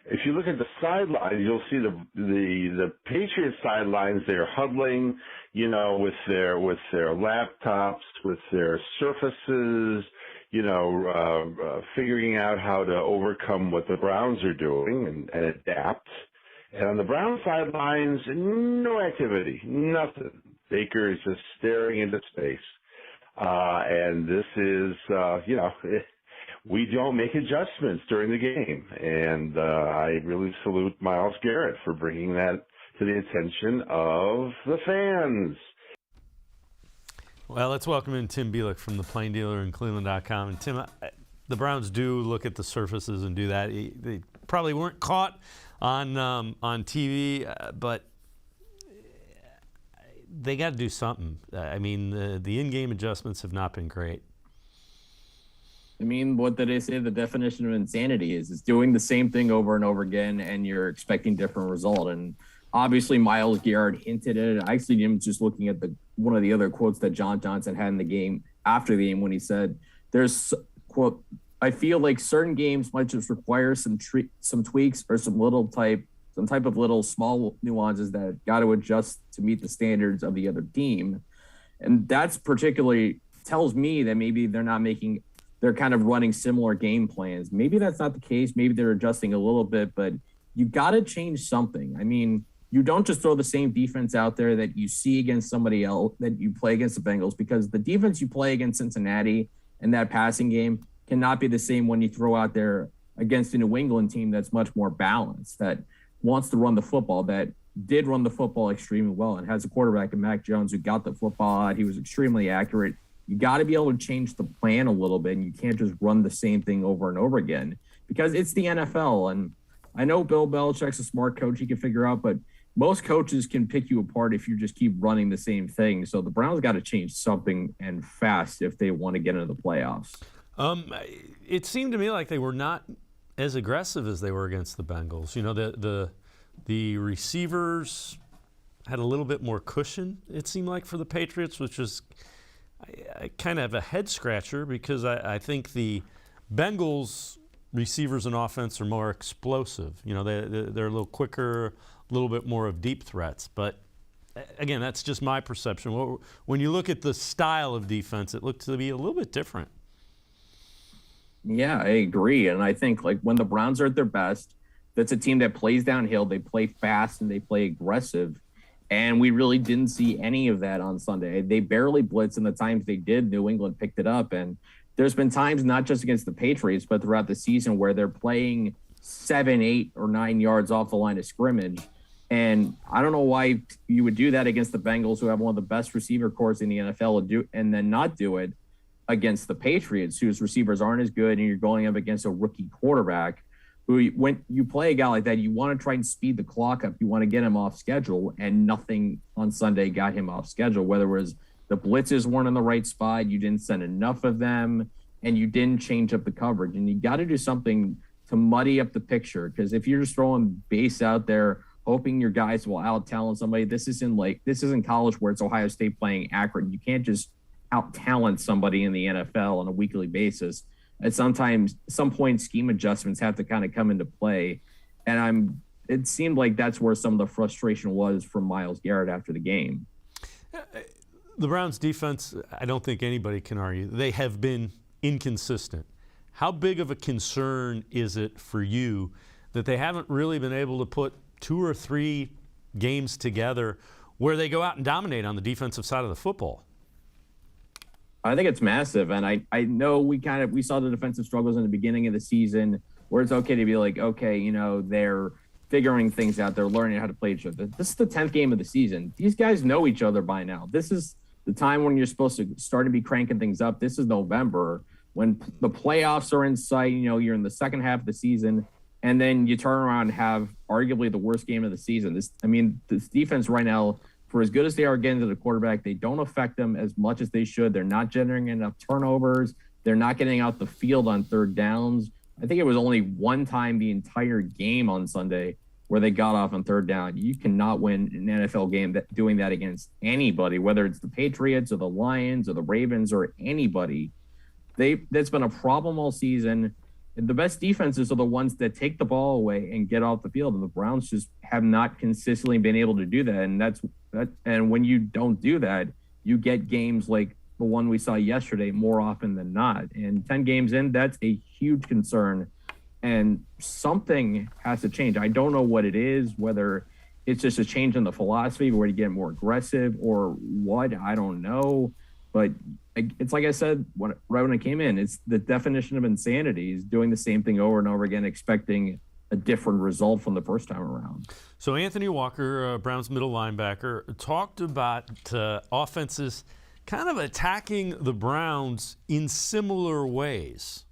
If you look at the sidelines, you'll see the Patriots sidelines. They're huddling, with their laptops, with their surfaces, figuring out how to overcome what the Browns are doing and adapt. And on the Browns sidelines, no activity, nothing. Baker is just staring into space. And this is, we don't make adjustments during the game. And I really salute Myles Garrett for bringing that to the attention of the fans. Well, let's welcome in Tim Bielik from the Plain Dealer and cleveland.com. And Tim, the Browns do look at the surfaces and do that. They probably weren't caught on TV, but they got to do something. I mean, the in-game adjustments have not been great. I mean, what did they say the definition of insanity is? It's doing the same thing over and over again, and you're expecting different result. And obviously, Myles Garrett hinted at it. I actually am just looking at one of the other quotes that John Johnson had in the game after the game when he said, "There's quote, I feel like certain games might just require some tweaks or some type of little small nuances that got to adjust to meet the standards of the other team," and that's particularly tells me that maybe they're kind of running similar game plans. Maybe that's not the case. Maybe they're adjusting a little bit, but you got to change something. I mean, you don't just throw the same defense out there that you see against somebody else, that you play against the Bengals, because the defense you play against Cincinnati in that passing game cannot be the same when you throw out there against a New England team that's much more balanced, that wants to run the football, that did run the football extremely well and has a quarterback in Mac Jones who got the football out. He was extremely accurate. You got to be able to change the plan a little bit, and you can't just run the same thing over and over again because it's the NFL. And I know Bill Belichick's a smart coach he can figure out, but most coaches can pick you apart if you just keep running the same thing. So the Browns got to change something and fast if they want to get into the playoffs. It seemed to me like they were not as aggressive as they were against the Bengals. You know, the receivers had a little bit more cushion, it seemed like, for the Patriots, which was I kind of a head scratcher because I think the Bengals receivers and offense are more explosive. You know, they're a little quicker, a little bit more of deep threats. But again, that's just my perception. When you look at the style of defense, it looked to be a little bit different. Yeah, I agree. And I think like when the Browns are at their best, that's a team that plays downhill, they play fast, and they play aggressive. And we really didn't see any of that on Sunday. They barely blitzed, and the times they did, New England picked it up. And there's been times not just against the Patriots, but throughout the season where they're playing 7, 8, or 9 yards off the line of scrimmage. And I don't know why you would do that against the Bengals, who have one of the best receiver corps in the NFL, and then not do it against the Patriots, whose receivers aren't as good, and you're going up against a rookie quarterback. When you play a guy like that, you want to try and speed the clock up. You want to get him off schedule, and nothing on Sunday got him off schedule, whether it was the blitzes weren't in the right spot, you didn't send enough of them, and you didn't change up the coverage. And you got to do something to muddy up the picture, because if you're just throwing base out there, hoping your guys will out-talent somebody, this isn't college where it's Ohio State playing Akron. You can't just out-talent somebody in the NFL on a weekly basis. And sometimes, some point, scheme adjustments have to kind of come into play. And it seemed like that's where some of the frustration was from Myles Garrett after the game. The Browns' defense, I don't think anybody can argue. They have been inconsistent. How big of a concern is it for you that they haven't really been able to put 2 or 3 games together where they go out and dominate on the defensive side of the football? I think it's massive. And I know we saw the defensive struggles in the beginning of the season where it's okay to be like, okay, you know, they're figuring things out. They're learning how to play each other. This is the 10th game of the season. These guys know each other by now. This is the time when you're supposed to start to be cranking things up. This is November when the playoffs are in sight. You know, you're in the second half of the season, and then you turn around and have arguably the worst game of the season. This defense right now, for as good as they are getting to the quarterback, they don't affect them as much as they should. They're not generating enough turnovers. They're not getting out the field on third downs. I think it was only one time the entire game on Sunday where they got off on third down. You cannot win an NFL game doing that against anybody, whether it's the Patriots or the Lions or the Ravens or anybody. That's been a problem all season. And the best defenses are the ones that take the ball away and get off the field. And the Browns just have not consistently been able to do that. And when you don't do that, you get games like the one we saw yesterday more often than not. And 10 games in, that's a huge concern. And something has to change. I don't know what it is, whether it's just a change in the philosophy where you get more aggressive or what, I don't know. But it's like I said right when I came in, it's the definition of insanity is doing the same thing over and over again, expecting a different result from the first time around. So Anthony Walker, Browns middle linebacker, talked about offenses kind of attacking the Browns in similar ways.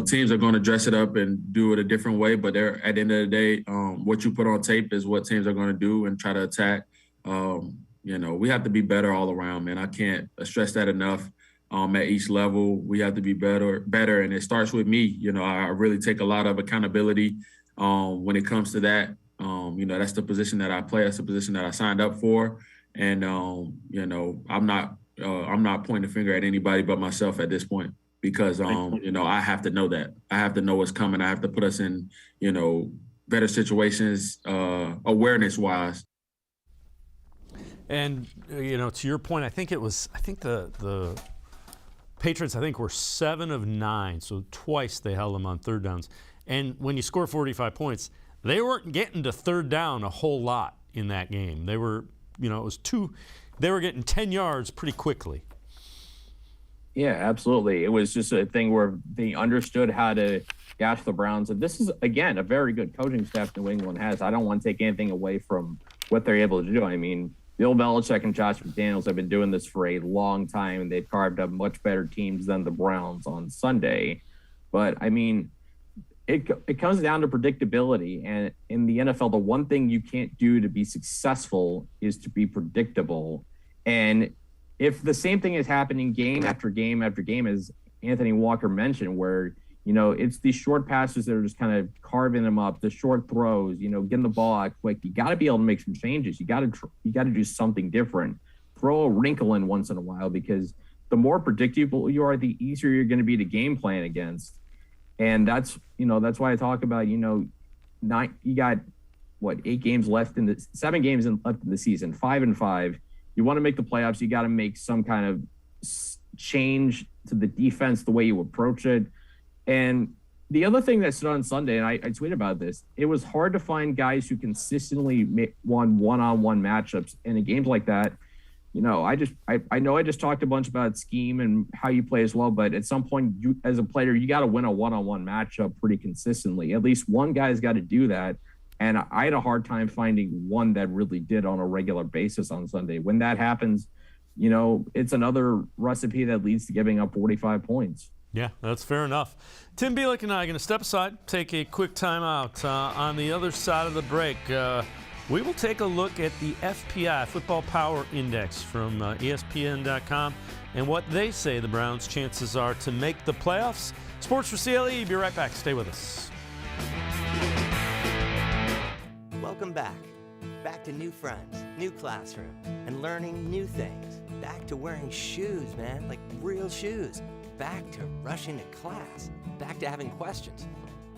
Teams are going to dress it up and do it a different way, but at the end of the day, what you put on tape is what teams are going to do and try to attack. We have to be better all around, man. I can't stress that enough. At each level, we have to be better, and it starts with me. I really take a lot of accountability when it comes to that. That's the position that I play. That's the position that I signed up for, and I'm not pointing the finger at anybody but myself at this point. Because, I have to know that. I have to know what's coming. I have to put us in, better situations, awareness-wise. And, to your point, I think the Patriots, were 7 of 9, so twice they held them on third downs. And when you score 45 points, they weren't getting to third down a whole lot in that game. They were, they were getting 10 yards pretty quickly. Yeah, absolutely. It was just a thing where they understood how to gash the Browns. And this is, again, a very good coaching staff New England has. I don't want to take anything away from what they're able to do. I mean, Bill Belichick and Josh McDaniels have been doing this for a long time, and they've carved up much better teams than the Browns on Sunday. But, I mean, it comes down to predictability. And in the NFL, the one thing you can't do to be successful is to be predictable. And if the same thing is happening game after game after game, as Anthony Walker mentioned, where, it's these short passes that are just kind of carving them up, the short throws, getting the ball out quick, you got to be able to make some changes. You got to do something different. Throw a wrinkle in once in a while, because the more predictable you are, the easier you're going to be to game plan against. And that's why I talk about, you got 8 games left 7 games left in the season, 5-5. You want to make the playoffs, you got to make some kind of change to the defense, the way you approach it. And the other thing that stood on Sunday, and I tweeted about this, it was hard to find guys who consistently won one-on-one matchups. And in games like that, I know I just talked a bunch about scheme and how you play as well, but at some point, you as a player, you got to win a one-on-one matchup pretty consistently. At least one guy's got to do that. And I had a hard time finding one that really did on a regular basis on Sunday. When that happens, it's another recipe that leads to giving up 45 points. Yeah, that's fair enough. Tim Bielik and I are going to step aside, take a quick timeout. On the other side of the break, we will take a look at the FPI, Football Power Index from ESPN.com, and what they say the Browns' chances are to make the playoffs. Sports4CLE, be right back. Stay with us. Welcome back. Back to new friends, new classroom, and learning new things. Back to wearing shoes, man, like real shoes. Back to rushing to class. Back to having questions.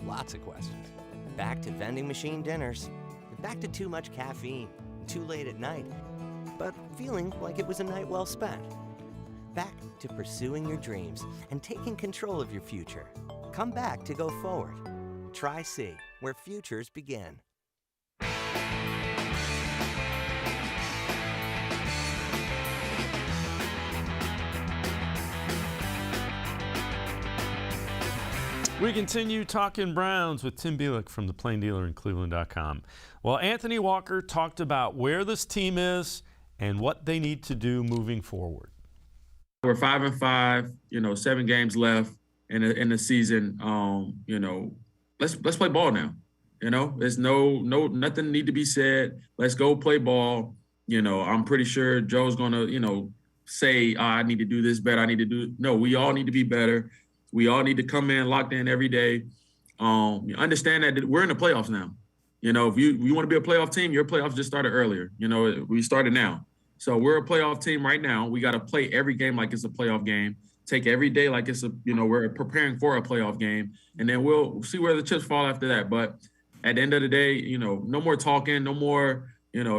Lots of questions. Back to vending machine dinners. Back to too much caffeine, too late at night, but feeling like it was a night well spent. Back to pursuing your dreams and taking control of your future. Come back to go forward. Try C, where futures begin. We continue talking Browns with Tim Bielik from the Plain Dealer and cleveland.com. Well, Anthony Walker talked about where this team is and what they need to do moving forward. We're 5-5, 7 games left in the season. Let's play ball now. There's nothing need to be said. Let's go play ball. I'm pretty sure Joe's gonna, say, I need to do this better. No, we all need to be better. We all need to come in locked in every day. Understand that we're in the playoffs now. If you want to be a playoff team, your playoffs just started earlier. We started now. So we're a playoff team right now. We got to play every game like it's a playoff game. Take every day like it's we're preparing for a playoff game. And then we'll see where the chips fall after that. But at the end of the day, no more talking, no more,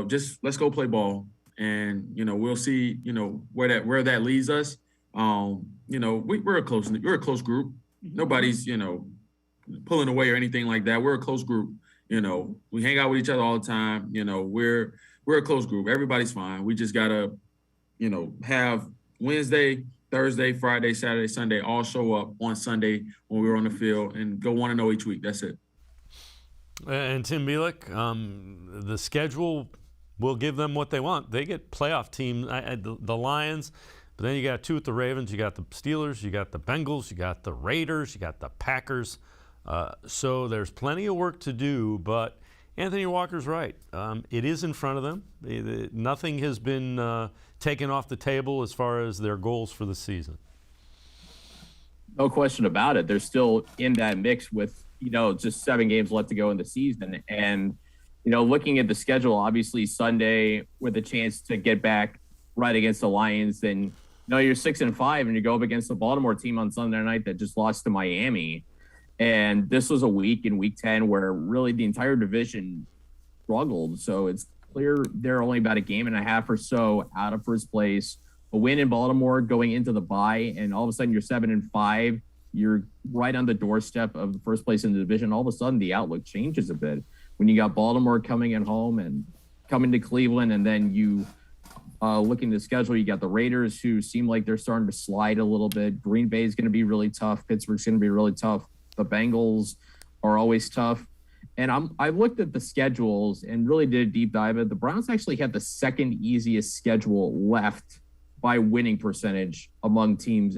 just let's go play ball. And, we'll see, where that leads us. We're a close group. Nobody's, pulling away or anything like that. We're a close group. We hang out with each other all the time. We're a close group. Everybody's fine. We just gotta, have Wednesday, Thursday, Friday, Saturday, Sunday all show up on Sunday when we're on the field and go 1-0 each week. That's it. And Tim Bielik, the schedule will give them what they want. They get playoff teams, the Lions, but then you got two with the Ravens, you got the Steelers, you got the Bengals, you got the Raiders, you got the Packers. So there's plenty of work to do, but Anthony Walker's right. It is in front of them. Nothing has been taken off the table as far as their goals for the season. No question about it. They're still in that mix with, just 7 games left to go in the season. And, looking at the schedule, obviously Sunday with a chance to get back right against the Lions, then, you're 6-5 and you go up against the Baltimore team on Sunday night that just lost to Miami. And this was a week in week 10 where really the entire division struggled. So it's clear they're only about a game and a half or so out of first place. A win in Baltimore going into the bye, and all of a sudden you're 7-5. You're right on the doorstep of the first place in the division. All of a sudden the outlook changes a bit when you got Baltimore coming in home and coming to Cleveland, and then you looking at the schedule, you got the Raiders who seem like they're starting to slide a little bit. Green Bay is going to be really tough. Pittsburgh's going to be really tough. The Bengals are always tough. And I looked at the schedules and really did a deep dive. The Browns actually had the second easiest schedule left by winning percentage among teams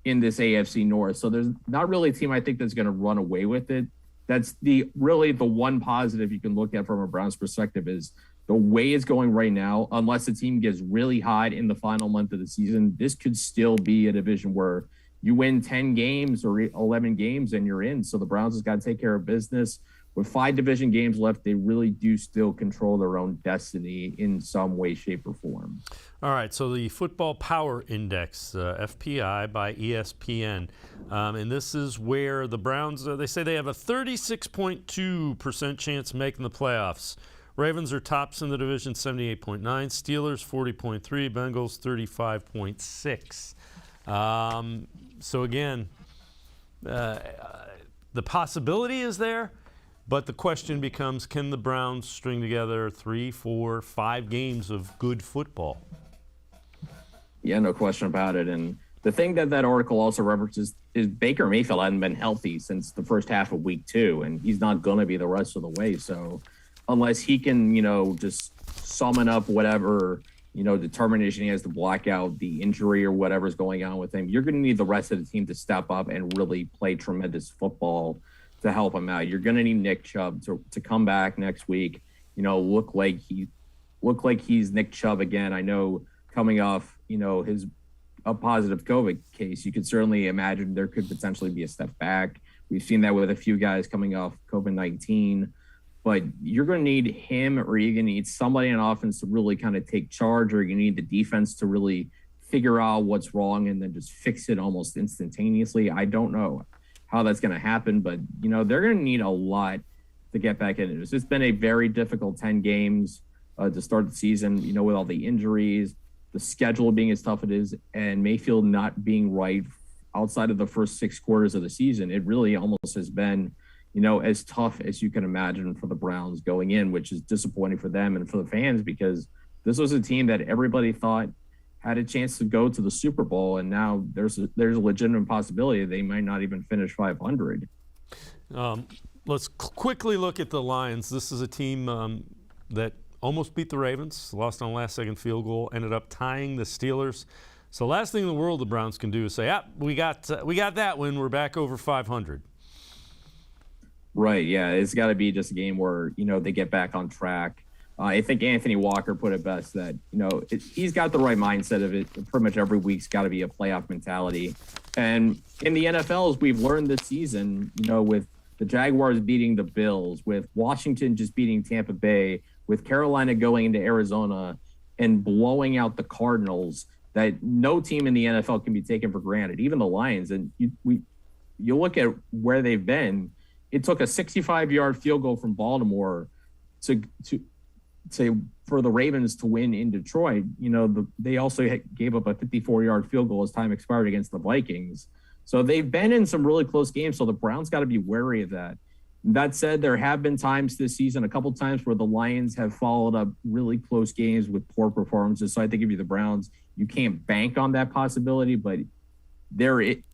in this AFC North. So there's not really a team I think that's going to run away with it. That's really the one positive you can look at from a Browns perspective is the way it's going right now. Unless the team gets really hot in the final month of the season, this could still be a division where you win 10 games or 11 games and you're in. So the Browns has got to take care of business. With 5 division games left, they really do still control their own destiny in some way, shape, or form. All right, so the Football Power Index, FPI by ESPN, and this is where the Browns, they say they have a 36.2% chance of making the playoffs. Ravens are tops in the division, 78.9. Steelers, 40.3. Bengals, 35.6. So again, the possibility is there, but the question becomes, can the Browns string together 3, 4, 5 games of good football? Yeah, no question about it. And the thing that article also references is Baker Mayfield hasn't been healthy since the first half of week 2, and he's not going to be the rest of the way. So unless he can, just summon up whatever, determination he has to block out the injury or whatever's going on with him, you're going to need the rest of the team to step up and really play tremendous football to help him out. You're going to need Nick Chubb to come back next week, look like he's Nick Chubb again. I know coming off, a positive COVID case, you could certainly imagine there could potentially be a step back. We've seen that with a few guys coming off COVID-19. But you're going to need him, or you're going to need somebody in offense to really kind of take charge, or you need the defense to really figure out what's wrong and then just fix it almost instantaneously. I don't know how that's going to happen, but, they're going to need a lot to get back into this. It's been a very difficult 10 games to start the season, with all the injuries, the schedule being as tough it is, and Mayfield not being right outside of the first 6 quarters of the season. It really almost has been as tough as you can imagine for the Browns going in, which is disappointing for them and for the fans, because this was a team that everybody thought had a chance to go to the Super Bowl, and now there's a legitimate possibility they might not even finish 500. Let's quickly look at the Lions. This is a team that almost beat the Ravens, lost on a last-second field goal, ended up tying the Steelers. So last thing in the world the Browns can do is say, we got that win, we're back over 500. Right, yeah, it's got to be just a game where, they get back on track. I think Anthony Walker put it best that, he's got the right mindset of it. Pretty much every week's got to be a playoff mentality. And in the NFL, as we've learned this season, with the Jaguars beating the Bills, with Washington just beating Tampa Bay, with Carolina going into Arizona and blowing out the Cardinals, that no team in the NFL can be taken for granted, even the Lions. And you look at where they've been. It took a 65-yard field goal from Baltimore to for the Ravens to win in Detroit. They also gave up a 54-yard field goal as time expired against the Vikings. So they've been in some really close games. So the Browns got to be wary of that. That said, there have been times this season, a couple times where the Lions have followed up really close games with poor performances. So I think if you're the Browns, you can't bank on that possibility, but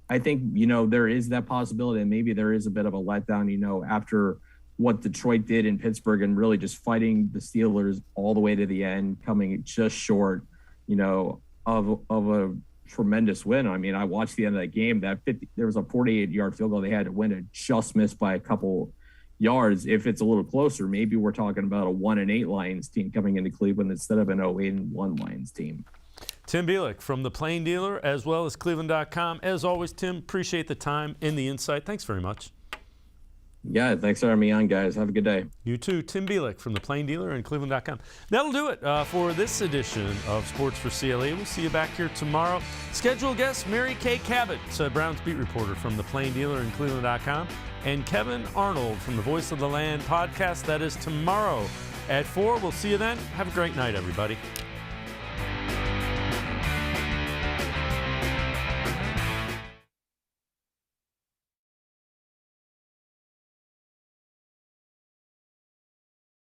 I think, there is that possibility, and maybe there is a bit of a letdown, after what Detroit did in Pittsburgh and really just fighting the Steelers all the way to the end, coming just short, of a tremendous win. I mean, I watched the end of that game. There was a 48-yard field goal they had to win. It just missed by a couple yards. If it's a little closer, maybe we're talking about a 1-8 Lions team coming into Cleveland instead of an 0-1 Lions team. Tim Bielik from the Plain Dealer as well as cleveland.com. As always, Tim, appreciate the time and the insight. Thanks very much. Yeah, thanks for having me on, guys. Have a good day. You too. Tim Bielik from the Plain Dealer and cleveland.com. That'll do it for this edition of Sports for CLE. We'll see you back here tomorrow. Scheduled guest, Mary Kay Cabot, Browns beat reporter from the Plain Dealer and cleveland.com, and Kevin Arnold from the Voice of the Land podcast. That is tomorrow at 4. We'll see you then. Have a great night, everybody.